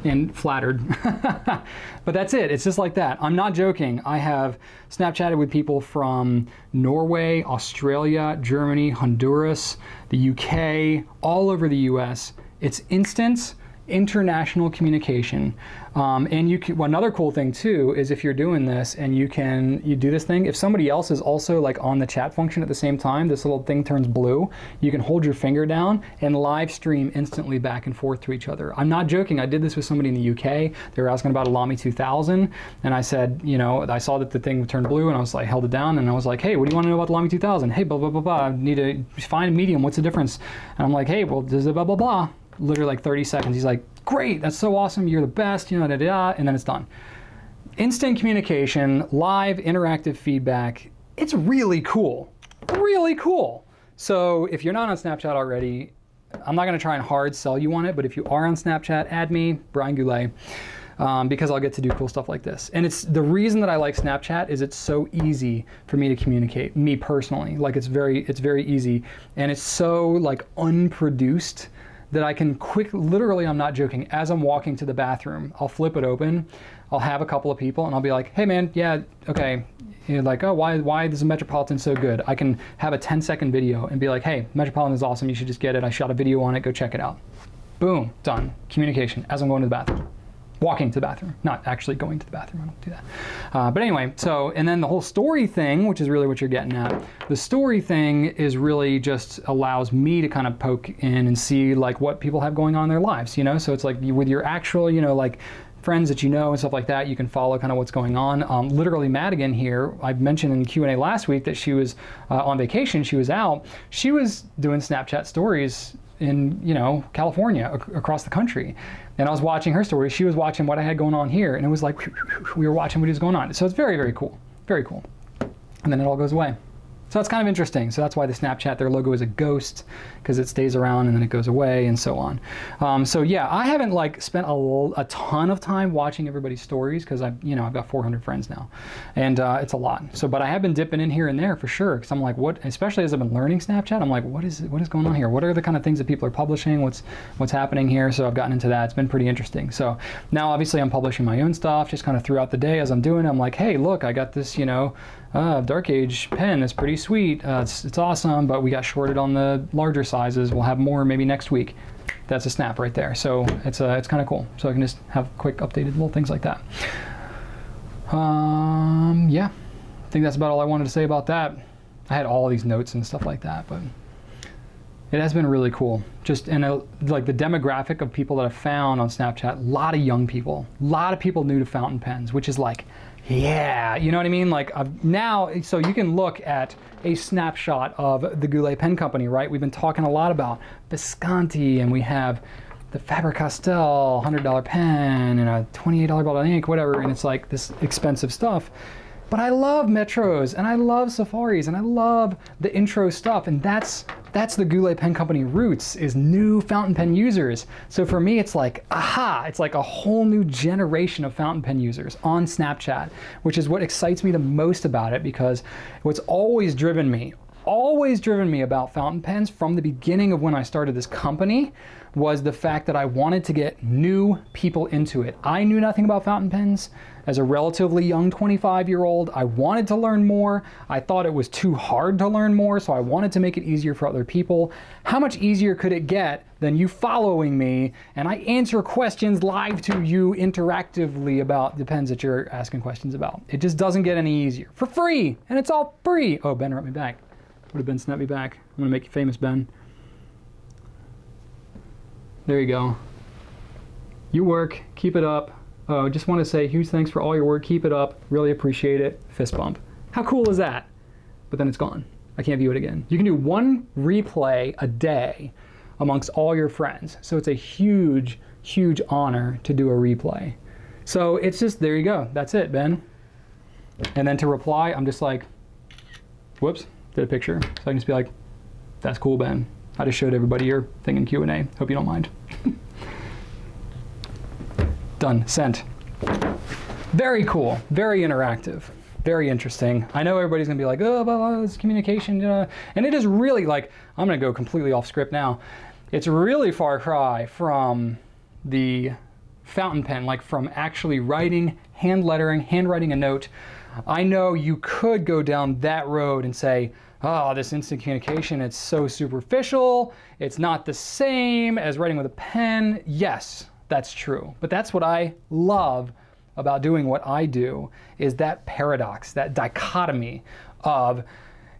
and flattered. But that's it. It's just like that. I'm not joking. I have Snapchatted with people from Norway, Australia, Germany, Honduras, the UK, all over the US. It's instant international communication. And another cool thing too is if you're doing this and you do this thing, if somebody else is also like on the chat function at the same time, this little thing turns blue, you can hold your finger down and live stream instantly back and forth to each other. I'm not joking. I did this with somebody in the UK. They were asking about a Lamy 2000, and I said, I saw that the thing turned blue, and I was like, held it down, and I was like, hey, what do you want to know about the Lamy 2000? Hey, blah, blah, blah, blah. I need to find a medium. What's the difference? And I'm like, hey, well, there's a blah, blah, blah. Literally like 30 seconds. He's like, great, that's so awesome, you're the best, and then it's done. Instant communication, live interactive feedback. It's really cool, really cool. So if you're not on Snapchat already, I'm not gonna try and hard sell you on it, but if you are on Snapchat, add me, Brian Goulet, because I'll get to do cool stuff like this. And it's the reason that I like Snapchat is it's so easy for me to communicate, me personally. Like it's very easy, and it's so like unproduced that I can literally, I'm not joking, as I'm walking to the bathroom, I'll flip it open, I'll have a couple of people, and I'll be like, hey man, yeah, okay. You're like, oh, why is the Metropolitan so good? I can have a 10-second video and be like, hey, Metropolitan is awesome, you should just get it. I shot a video on it, go check it out. Boom, done. Communication as I'm going to the bathroom. walking to the bathroom, not actually going to the bathroom. I don't do that. But anyway, so, and then the whole story thing, which is really what you're getting at, the story thing is really just allows me to kind of poke in and see like what people have going on in their lives, you know? So it's like with your actual, you know, like friends that you know and stuff like that, you can follow kind of what's going on. Literally Madigan here, I mentioned in the Q&A last week that she was on vacation, she was out, she was doing Snapchat stories in, you know, California, across the country. And I was watching her story, she was watching what I had going on here, and it was like, we were watching what was going on. So it's very, very cool, very cool. And then it all goes away. So that's kind of interesting. So that's why the Snapchat, their logo is a ghost, because it stays around and then it goes away and so on. So yeah, I haven't like spent a ton of time watching everybody's stories because I've got 400 friends now, and it's a lot. So, but I have been dipping in here and there for sure, because I'm like, what? Especially as I've been learning Snapchat, I'm like, what is going on here? What are the kind of things that people are publishing? What's happening here? So I've gotten into that. It's been pretty interesting. So now obviously I'm publishing my own stuff, just kind of throughout the day as I'm doing it. I'm like, hey, look, I got this, Dark Age pen. It's pretty sweet. It's awesome, but we got shorted on the larger sizes. We'll have more maybe next week. That's a snap right there. So it's kind of cool. So I can just have quick updated little things like that. Yeah, I think that's about all I wanted to say about that. I had all these notes and stuff like that, but it has been really cool. Just like the demographic of people that I've found on Snapchat, a lot of young people, a lot of people new to fountain pens, which is like, yeah, you know what I mean? Like now, so you can look at a snapshot of the Goulet Pen Company, right? We've been talking a lot about Visconti, and we have the Faber-Castell $100 pen and a $28 bottle of ink, whatever, and it's like this expensive stuff. But I love Metros, and I love Safaris, and I love the intro stuff, and that's the Goulet Pen Company roots, is new fountain pen users. So for me, it's like, aha, it's like a whole new generation of fountain pen users on Snapchat, which is what excites me the most about it, because what's always driven me about fountain pens from the beginning of when I started this company was the fact that I wanted to get new people into it. I knew nothing about fountain pens. As a relatively young 25-year-old, I wanted to learn more. I thought it was too hard to learn more, so I wanted to make it easier for other people. How much easier could it get than you following me, and I answer questions live to you interactively about the pens that you're asking questions about? It just doesn't get any easier. For free, and it's all free. Oh, Ben wrote me back. Would have Ben snapped me back. I'm gonna make you famous, Ben. There you go. You work, keep it up. Oh, just want to say huge thanks for all your work. Keep it up. Really appreciate it. Fist bump. How cool is that? But then it's gone. I can't view it again. You can do one replay a day amongst all your friends. So it's a huge, huge honor to do a replay. So it's just, there you go. That's it, Ben. And then to reply, I'm just like, whoops, did a picture. So I can just be like, that's cool, Ben. I just showed everybody your thing in Q&A. Hope you don't mind. Done, sent. Very cool, very interactive, very interesting. I know everybody's gonna be like, oh, blah, it's communication, and it is really like, I'm gonna go completely off script now. It's really far cry from the fountain pen, like from actually writing, handwriting a note. I know you could go down that road and say, oh, this instant communication, it's so superficial, it's not the same as writing with a pen. Yes. That's true. But that's what I love about doing what I do, is that paradox, that dichotomy of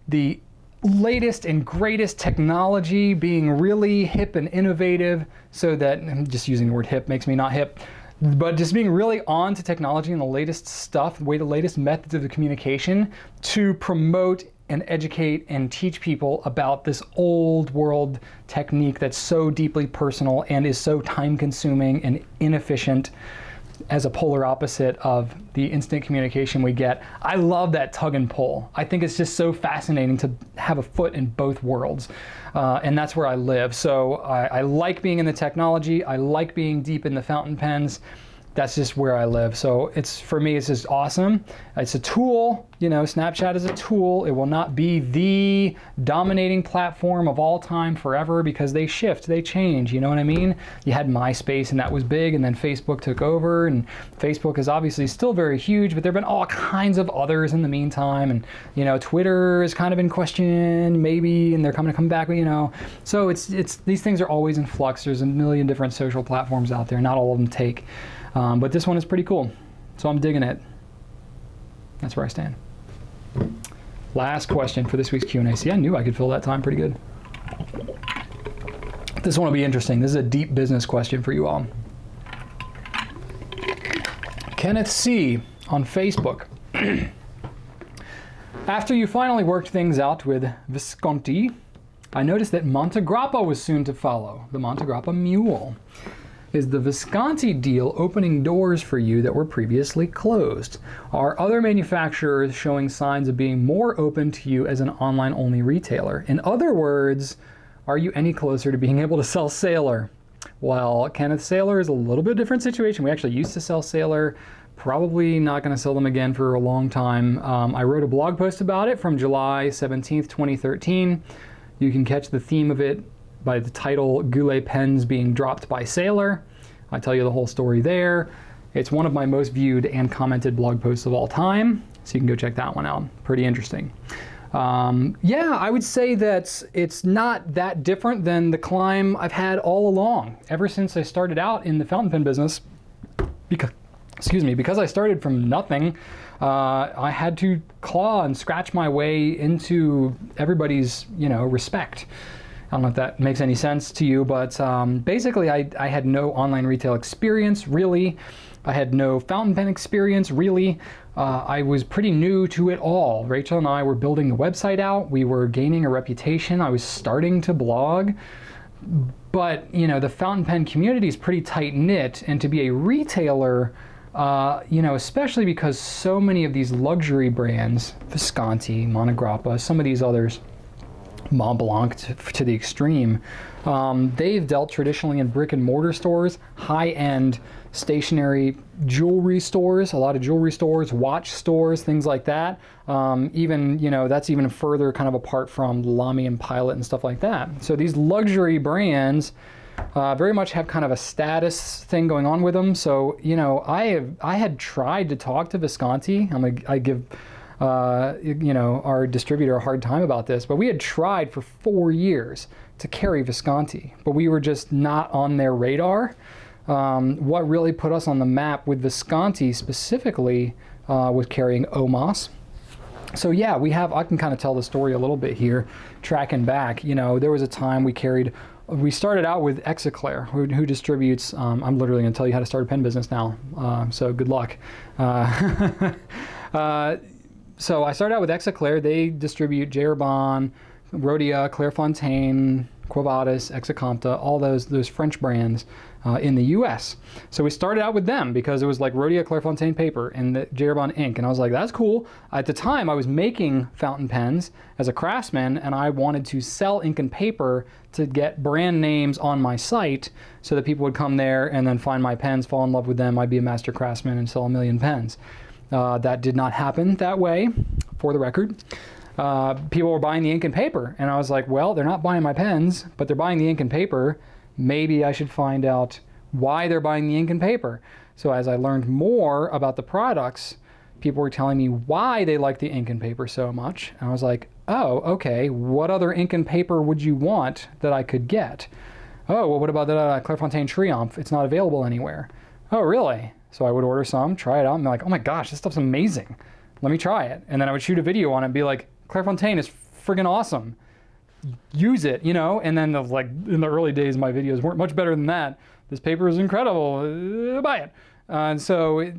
the latest and greatest technology being really hip and innovative, so that, I'm just using the word hip makes me not hip, but just being really on to technology and the latest stuff, the latest methods of the communication to promote and educate and teach people about this old world technique that's so deeply personal and is so time consuming and inefficient, as a polar opposite of the instant communication we get. I love that tug and pull. I think it's just so fascinating to have a foot in both worlds. And that's where I live. So I like being in the technology. I like being deep in the fountain pens. That's just where I live. So for me, it's just awesome. It's a tool, Snapchat is a tool. It will not be the dominating platform of all time forever, because they shift, they change, you know what I mean? You had MySpace, and that was big, and then Facebook took over, and Facebook is obviously still very huge, but there've been all kinds of others in the meantime, and Twitter is kind of in question, maybe, and they're coming to come back, so it's these things are always in flux. There's a million different social platforms out there, not all of them take. But this one is pretty cool, so I'm digging it. That's where I stand. Last question for this week's Q&A. See, I knew I could fill that time pretty good. This one will be interesting. This is a deep business question for you all. Kenneth C. on Facebook. After you finally worked things out with Visconti, I noticed that Montegrappa was soon to follow, the Montegrappa Mule. Is the Visconti deal opening doors for you that were previously closed? Are other manufacturers showing signs of being more open to you as an online-only retailer? In other words, are you any closer to being able to sell Sailor? Well, Kenneth, Sailor is a little bit different situation. We actually used to sell Sailor. Probably not going to sell them again for a long time. I wrote a blog post about it from July 17th, 2013. You can catch the theme of it by the title, Goulet Pens Being Dropped by Sailor. I tell you the whole story there. It's one of my most viewed and commented blog posts of all time, so you can go check that one out. Pretty interesting. Yeah, I would say that it's not that different than the climb I've had all along, ever since I started out in the fountain pen business. Because I started from nothing, I had to claw and scratch my way into everybody's, respect. I don't know if that makes any sense to you, but basically I had no online retail experience, really. I had no fountain pen experience, really. I was pretty new to it all. Rachel and I were building the website out. We were gaining a reputation. I was starting to blog. But, the fountain pen community is pretty tight-knit, and to be a retailer, especially because so many of these luxury brands, Visconti, Montegrappa, some of these others, Mont Blanc to the extreme, they've dealt traditionally in brick and mortar stores, high-end stationary jewelry stores, a lot of jewelry stores, watch stores, things like that. Even, that's even further kind of apart from Lamy and Pilot and stuff like that. So these luxury brands very much have kind of a status thing going on with them. So, I had tried to talk to Visconti. I give our distributor a hard time about this, but we had tried for 4 years to carry Visconti, but we were just not on their radar. What really put us on the map with Visconti specifically was carrying Omos. So yeah, I can kind of tell the story a little bit here, tracking back. There was a time we started out with Exoclair, who distributes, I'm literally going to tell you how to start a pen business now, so good luck. So I started out with Exoclair. They distribute J-Herbon, Rhodia, Clairefontaine, Quo Vadis, Exacompta, all those French brands in the US. So we started out with them because it was like Rhodia, Clairefontaine paper and the J-Herbon ink. And I was like, that's cool. At the time, I was making fountain pens as a craftsman, and I wanted to sell ink and paper to get brand names on my site so that people would come there and then find my pens, fall in love with them. I'd be a master craftsman and sell 1 million pens. That did not happen that way, for the record. People were buying the ink and paper, and I was like, well, they're not buying my pens, but they're buying the ink and paper. Maybe I should find out why they're buying the ink and paper. So as I learned more about the products, people were telling me why they like the ink and paper so much. And I was like, oh, okay, what other ink and paper would you want that I could get? Oh, well, what about the Clairefontaine Triomphe? It's not available anywhere. Oh, really? So I would order some, try it out, and be like, oh my gosh, this stuff's amazing. Let me try it. And then I would shoot a video on it and be like, Clairefontaine is friggin' awesome. Use it, And then in the early days, my videos weren't much better than that. This paper is incredible. Buy it. And so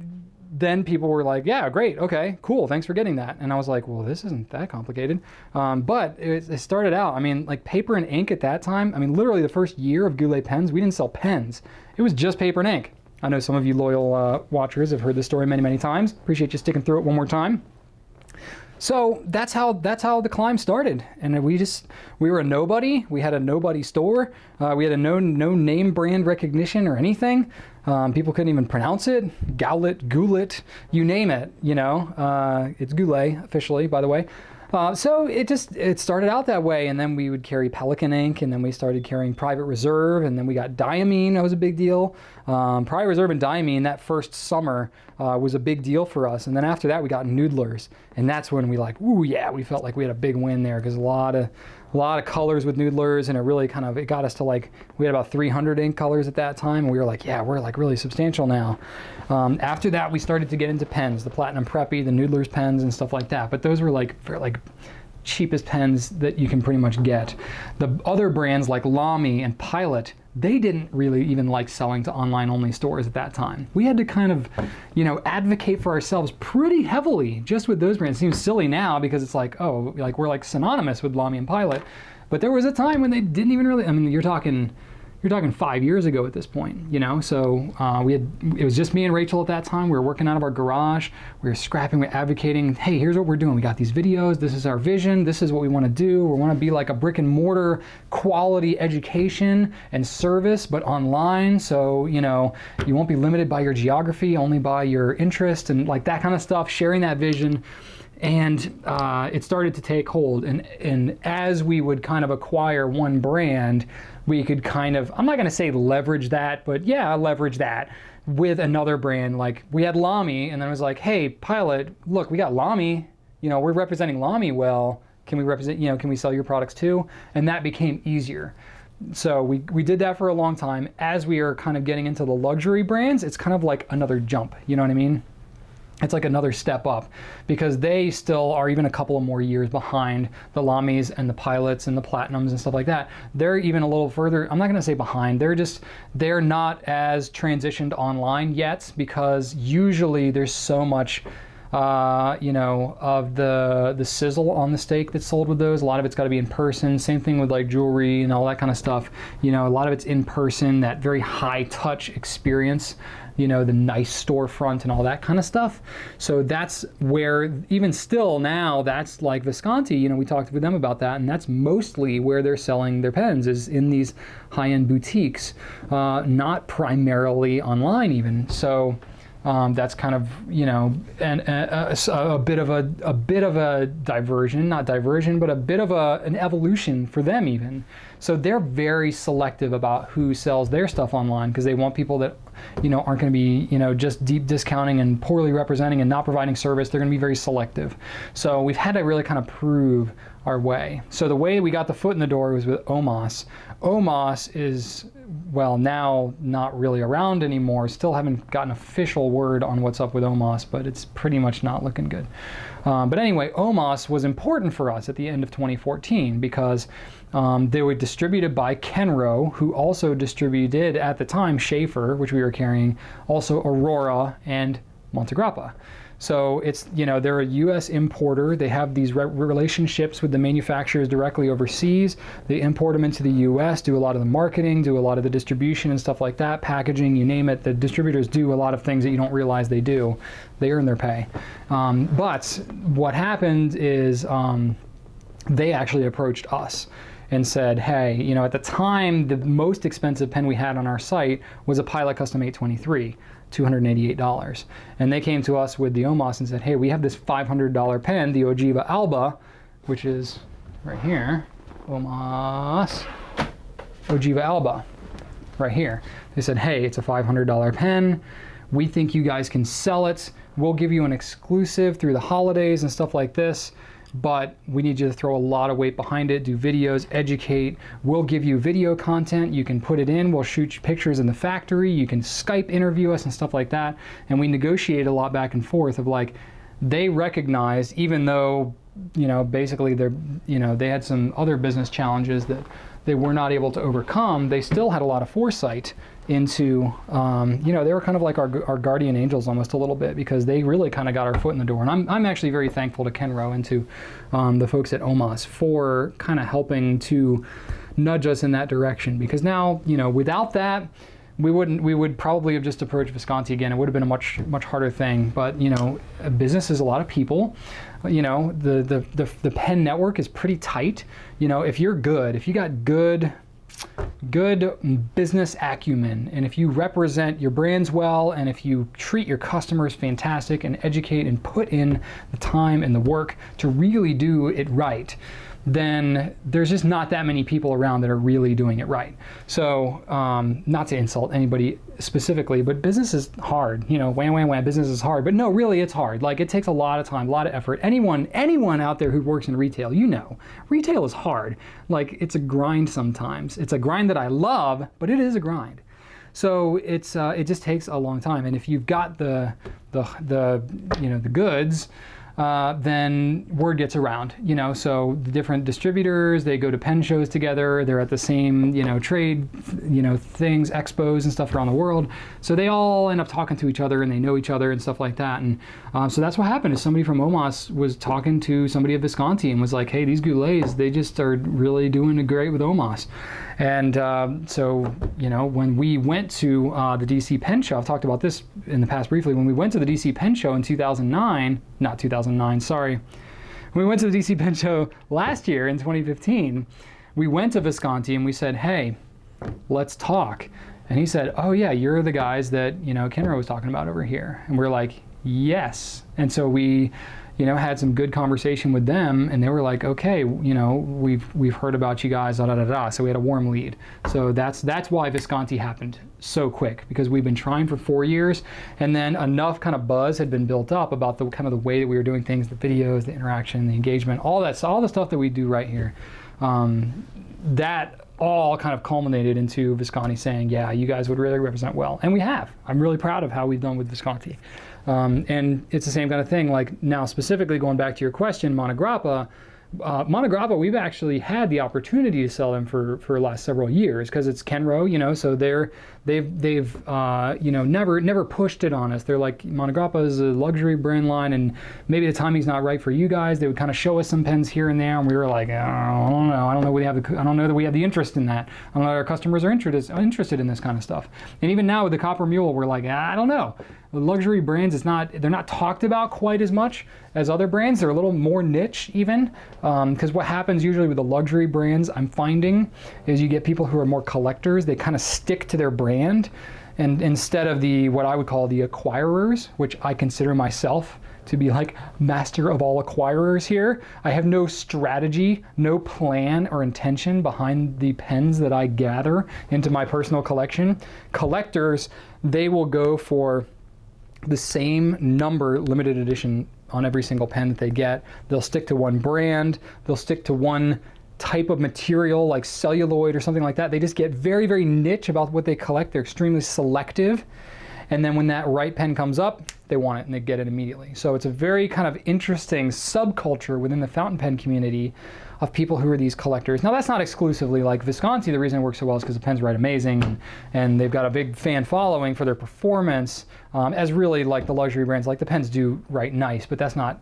then people were like, yeah, great. Okay, cool. Thanks for getting that. And I was like, well, this isn't that complicated. But it started out, paper and ink at that time. Literally the first year of Goulet pens, we didn't sell pens. It was just paper and ink. I know some of you loyal watchers have heard this story many, many times. Appreciate you sticking through it one more time. So that's how the climb started, and we were a nobody. We had a nobody store. We had no name brand recognition or anything. People couldn't even pronounce it. Goulet, you name it. It's Goulet officially, by the way. So it started out that way, and then we would carry Pelikan ink, and then we started carrying Private Reserve, and then we got Diamine. That was a big deal. Private Reserve and Diamine that first summer was a big deal for us, and then after that we got Noodlers, and that's when we we felt like we had a big win there, because a lot a lot of colors with noodlers, and it really kind of, it got us to like, we had about 300 ink colors at that time, and we were like, yeah, we're like really substantial now. After that, we started to get into pens, the Platinum Preppy, the noodlers pens and stuff like that, but those were like, for like cheapest pens that you can pretty much get. The other brands like Lamy and Pilot, they didn't really even like selling to online only stores at that time. We had to kind of, you know, advocate for ourselves pretty heavily just with those brands. It seems silly now because it's like, oh, like we're like synonymous with Lamy and Pilot, but there was a time when they didn't even really, I mean, you're talking 5 years ago at this point, you know? So it was just me and Rachel at that time. We were working out of our garage. We were scrapping, we're advocating, hey, here's what we're doing. We got these videos. This is our vision. This is what we want to do. We want to be like a brick and mortar quality education and service, but online. So, you know, you won't be limited by your geography, only by your interest and like that kind of stuff, sharing that vision. And it started to take hold. And as we would kind of acquire one brand, we could kind of, I'm not going to say leverage that, but yeah, leverage that with another brand. Like we had Lamy, and then it was like, hey, Pilot, look, we got Lamy. You know, we're representing Lamy well. Can we represent, you know, can we sell your products too? And that became easier. So we did that for a long time. As we are kind of getting into the luxury brands, it's kind of like another jump. You know what I mean? It's like another step up because they still are even a couple of more years behind the Lamys and the Pilots and the Platinums and stuff like that. They're even a little further, I'm not going to say behind, they're not as transitioned online yet because usually there's so much you know, of the sizzle on the steak that's sold with those. A lot of it's got to be in person. Same thing with like jewelry and all that kind of stuff. You know, a lot of it's in person, that very high touch experience, you know, the nice storefront and all that kind of stuff. So that's where, even still now, that's like Visconti, you know, we talked with them about that, and that's mostly where they're selling their pens, is in these high-end boutiques, not primarily online even. So that's kind of, you know, a bit of a diversion, not diversion, but a bit of an evolution for them even. So they're very selective about who sells their stuff online because they want people that, you know, aren't going to be, you know, just deep discounting and poorly representing and not providing service. They're going to be very selective. So we've had to really kind of prove our way. So the way we got the foot in the door was with Omos. Omos is, well, now not really around anymore. Still haven't gotten official word on what's up with Omos, but it's pretty much not looking good. But anyway, Omos was important for us at the end of 2014 because they were distributed by Kenro, who also distributed at the time Schaefer, which we were carrying, also Aurora and Montegrappa. So it's, you know, they're a U.S. importer. They have these relationships with the manufacturers directly overseas. They import them into the U.S., do a lot of the marketing, do a lot of the distribution and stuff like that, packaging, you name it. The distributors do a lot of things that you don't realize they do. They earn their pay. But what happened is they actually approached us and said, hey, you know, at the time, the most expensive pen we had on our site was a Pilot Custom 823. $288. And they came to us with the Omos and said, hey, we have this $500 pen, the Ogiva Alba, which is right here, Omos, Ogiva Alba, right here. They said, hey, it's a $500 pen. We think you guys can sell it. We'll give you an exclusive through the holidays and stuff like this, but we need you to throw a lot of weight behind it, do videos, educate. We'll give you video content. You can put it in. We'll shoot you pictures in the factory. You can Skype interview us and stuff like that. And we negotiate a lot back and forth of like, they recognized, even though, you know, basically they're, you know, they had some other business challenges that they were not able to overcome, they still had a lot of foresight into, you know, they were kind of like our guardian angels almost a little bit, because they really kind of got our foot in the door. And I'm actually very thankful to Kenro and to the folks at Omos for kind of helping to nudge us in that direction, because now, you know, without that, we would probably have just approached Visconti again. It would have been a much harder thing. But, you know, a business is a lot of people. You know, the pen network is pretty tight. You know, if you're good, if you got good business acumen, and if you represent your brands well, and if you treat your customers fantastic and educate and put in the time and the work to really do it right, then there's just not that many people around that are really doing it right. So not to insult anybody specifically, but business is hard. You know, wham, business is hard. But no, really, it's hard. Like, it takes a lot of time, a lot of effort. Anyone out there who works in retail, you know, retail is hard. Like, it's a grind sometimes. It's a grind that I love, but it is a grind. So it just takes a long time. And if you've got the goods, then word gets around, you know, so the different distributors, they go to pen shows together, they're at the same, you know, trade, you know, things, expos and stuff around the world. So they all end up talking to each other and they know each other and stuff like that. And so that's what happened is somebody from OMOS was talking to somebody at Visconti and was like, hey, these Goulets, they just are really doing great with OMOS. And so, you know, when we went to the DC Pen Show, I've talked about this in the past briefly, when we went to the DC Pen Show in 2009, sorry. When we went to the DC Pen Show last year in 2015, we went to Visconti and we said, hey, let's talk. And he said, oh yeah, you're the guys that, you know, Kenro was talking about over here. And we're like, yes. And so we, you know, had some good conversation with them, and they were like, okay, you know, we've heard about you guys, da da da da. So we had a warm lead. So that's why Visconti happened so quick, because we've been trying for 4 years, and then enough kind of buzz had been built up about the kind of the way that we were doing things, the videos, the interaction, the engagement, all the stuff that we do right here. That all kind of culminated into Visconti saying, yeah, you guys would really represent well. And we have. I'm really proud of how we've done with Visconti. And it's the same kind of thing, like now specifically going back to your question, Monograppa, we've actually had the opportunity to sell them for the last several years because it's Kenro, you know, so they've you know, never pushed it on us. They're like, Monograppa is a luxury brand line, and maybe the timing's not right for you guys. They would kind of show us some pens here and there, and we were like, I don't know. I don't know that we have the interest in that. I don't know that our customers are interested in this kind of stuff. And even now with the Copper Mule, we're like, I don't know. The luxury brands, they're not talked about quite as much as other brands. They're a little more niche even, because what happens usually with the luxury brands, I'm finding, is you get people who are more collectors. They kind of stick to their brand, and instead of what I would call the acquirers, which I consider myself to be like master of all acquirers here. I have no strategy, no plan or intention behind the pens that I gather into my personal collection. Collectors, they will go for the same number limited edition on every single pen that they get. They'll stick to one brand, they'll stick to one type of material like celluloid or something like that. They just get very, very niche about what they collect. They're extremely selective. And then when that right pen comes up, they want it and they get it immediately. So it's a very kind of interesting subculture within the fountain pen community of people who are these collectors. Now that's not exclusively like Visconti. The reason it works so well is because the pens write amazing, and they've got a big fan following for their performance, as really like the luxury brands, like the pens do write nice, but that's not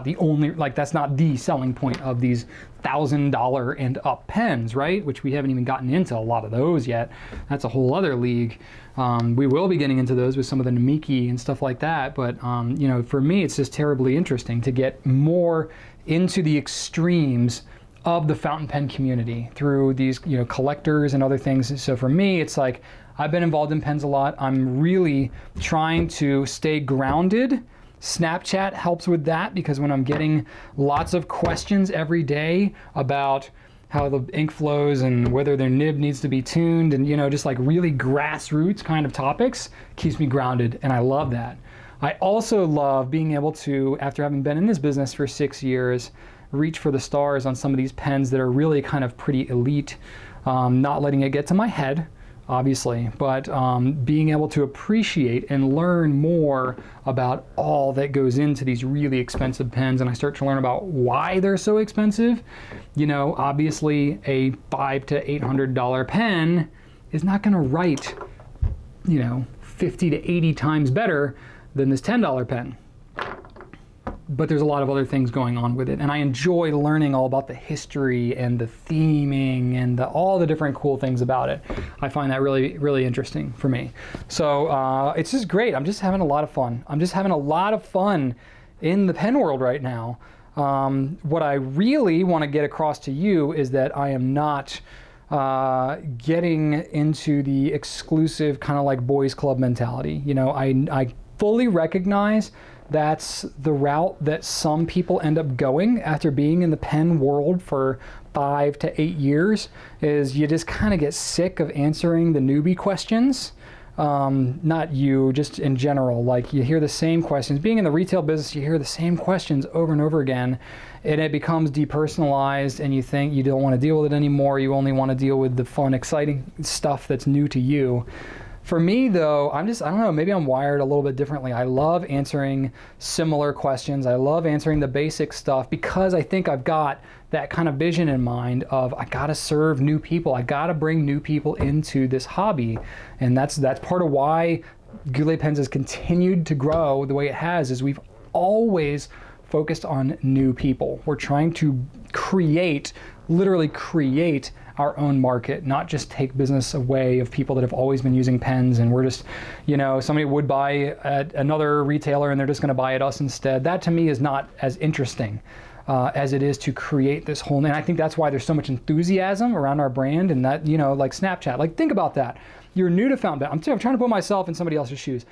the only, like that's not the selling point of these $1,000 and up pens, right? Which we haven't even gotten into a lot of those yet. That's a whole other league. We will be getting into those with some of the Namiki and stuff like that, but you know, for me, it's just terribly interesting to get more into the extremes of the fountain pen community through these, you know, collectors and other things. So for me, it's like, I've been involved in pens a lot. I'm really trying to stay grounded. Snapchat helps with that, because when I'm getting lots of questions every day about how the ink flows and whether their nib needs to be tuned, and, you know, just like really grassroots kind of topics, keeps me grounded, and I love that. I also love being able to, after having been in this business for 6 years, reach for the stars on some of these pens that are really kind of pretty elite, not letting it get to my head, obviously, but being able to appreciate and learn more about all that goes into these really expensive pens. And I start to learn about why they're so expensive. You know, obviously a $500 to $800 pen is not going to write, you know, 50 to 80 times better than this $10 pen. But there's a lot of other things going on with it, and I enjoy learning all about the history and the theming and all the different cool things about it. I find that really, really interesting for me. So it's just great. I'm just having a lot of fun. I'm just having a lot of fun in the pen world right now. What I really want to get across to you is that I am not getting into the exclusive kind of like boys club mentality. You know, I fully recognize that's the route that some people end up going after being in the pen world for 5 to 8 years, is you just kind of get sick of answering the newbie questions. Not you, just in general. Like, you hear the same questions. Being in the retail business, you hear the same questions over and over again, and it becomes depersonalized, and you think you don't want to deal with it anymore. You only want to deal with the fun, exciting stuff that's new to you. For me, though, I don't know, maybe I'm wired a little bit differently. I love answering similar questions. I love answering the basic stuff because I think I've got that kind of vision in mind of, I gotta serve new people. I gotta bring new people into this hobby. And that's part of why Goulet Pens has continued to grow the way it has, is we've always focused on new people. We're trying to literally create our own market, not just take business away of people that have always been using pens, and we're just, somebody would buy at another retailer and they're just gonna buy at us instead. That to me is not as interesting as it is to create this whole, and I think that's why there's so much enthusiasm around our brand, and that, like Snapchat. Like, think about that. You're new to fountain pen. I'm trying to put myself in somebody else's shoes.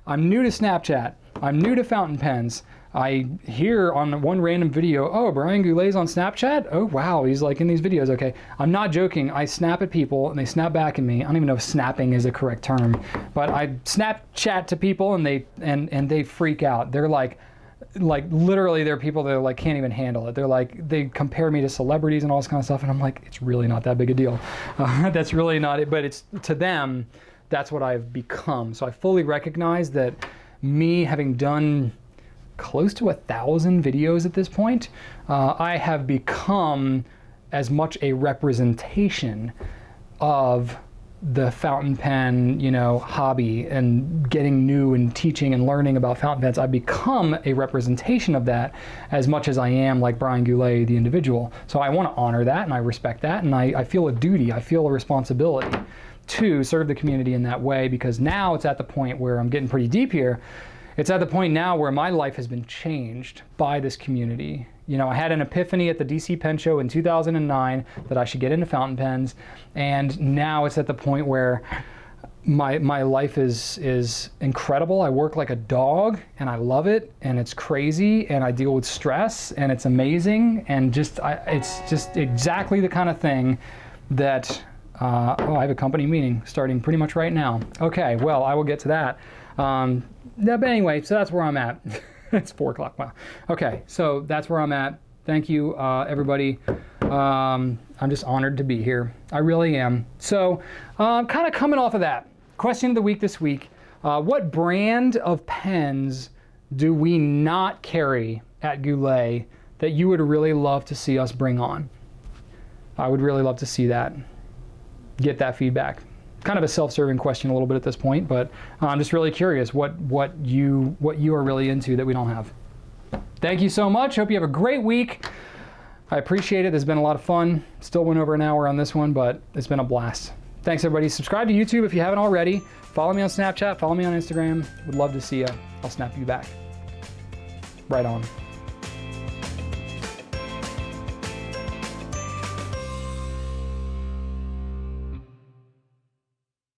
I'm new to Snapchat. I'm new to fountain pens. I hear on one random video, oh, Brian Goulet's on Snapchat? Oh, wow, he's like in these videos. Okay, I'm not joking. I snap at people and they snap back at me. I don't even know if snapping is a correct term, but I Snapchat to people and they freak out. They're like literally, there are people that are like, can't even handle it. They're like, they compare me to celebrities and all this kind of stuff, and I'm like, it's really not that big a deal. That's really not it, but it's, to them, that's what I've become. So I fully recognize that me having done close to 1,000 videos at this point, I have become as much a representation of the fountain pen, hobby, and getting new and teaching and learning about fountain pens. I've become a representation of that as much as I am like Brian Goulet, the individual. So I want to honor that, and I respect that, and I feel a duty, I feel a responsibility to serve the community in that way, because now it's at the point where I'm getting pretty deep here. It's at the point now where my life has been changed by this community. I had an epiphany at the DC Pen Show in 2009 that I should get into fountain pens, and now it's at the point where my life is incredible. I work like a dog, and I love it, and it's crazy, and I deal with stress, and it's amazing, and it's just exactly the kind of thing that, I have a company meeting starting pretty much right now. Okay, well, I will get to that. But anyway, so that's where I'm at. It's 4 o'clock, wow. Okay, so that's where I'm at. Thank you, everybody. I'm just honored to be here. I really am. So, kind of coming off of that, question of the week this week, what brand of pens do we not carry at Goulet that you would really love to see us bring on? I would really love to see that. Get that feedback. Kind of a self-serving question a little bit at this point, but I'm just really curious what you are really into that we don't have. Thank you so much. Hope you have a great week. I appreciate it. This has been a lot of fun. Still went over an hour on this one, but it's been a blast. Thanks, everybody. Subscribe to YouTube if you haven't already. Follow me on Snapchat. Follow me on Instagram. Would love to see you. I'll snap you back. Right on.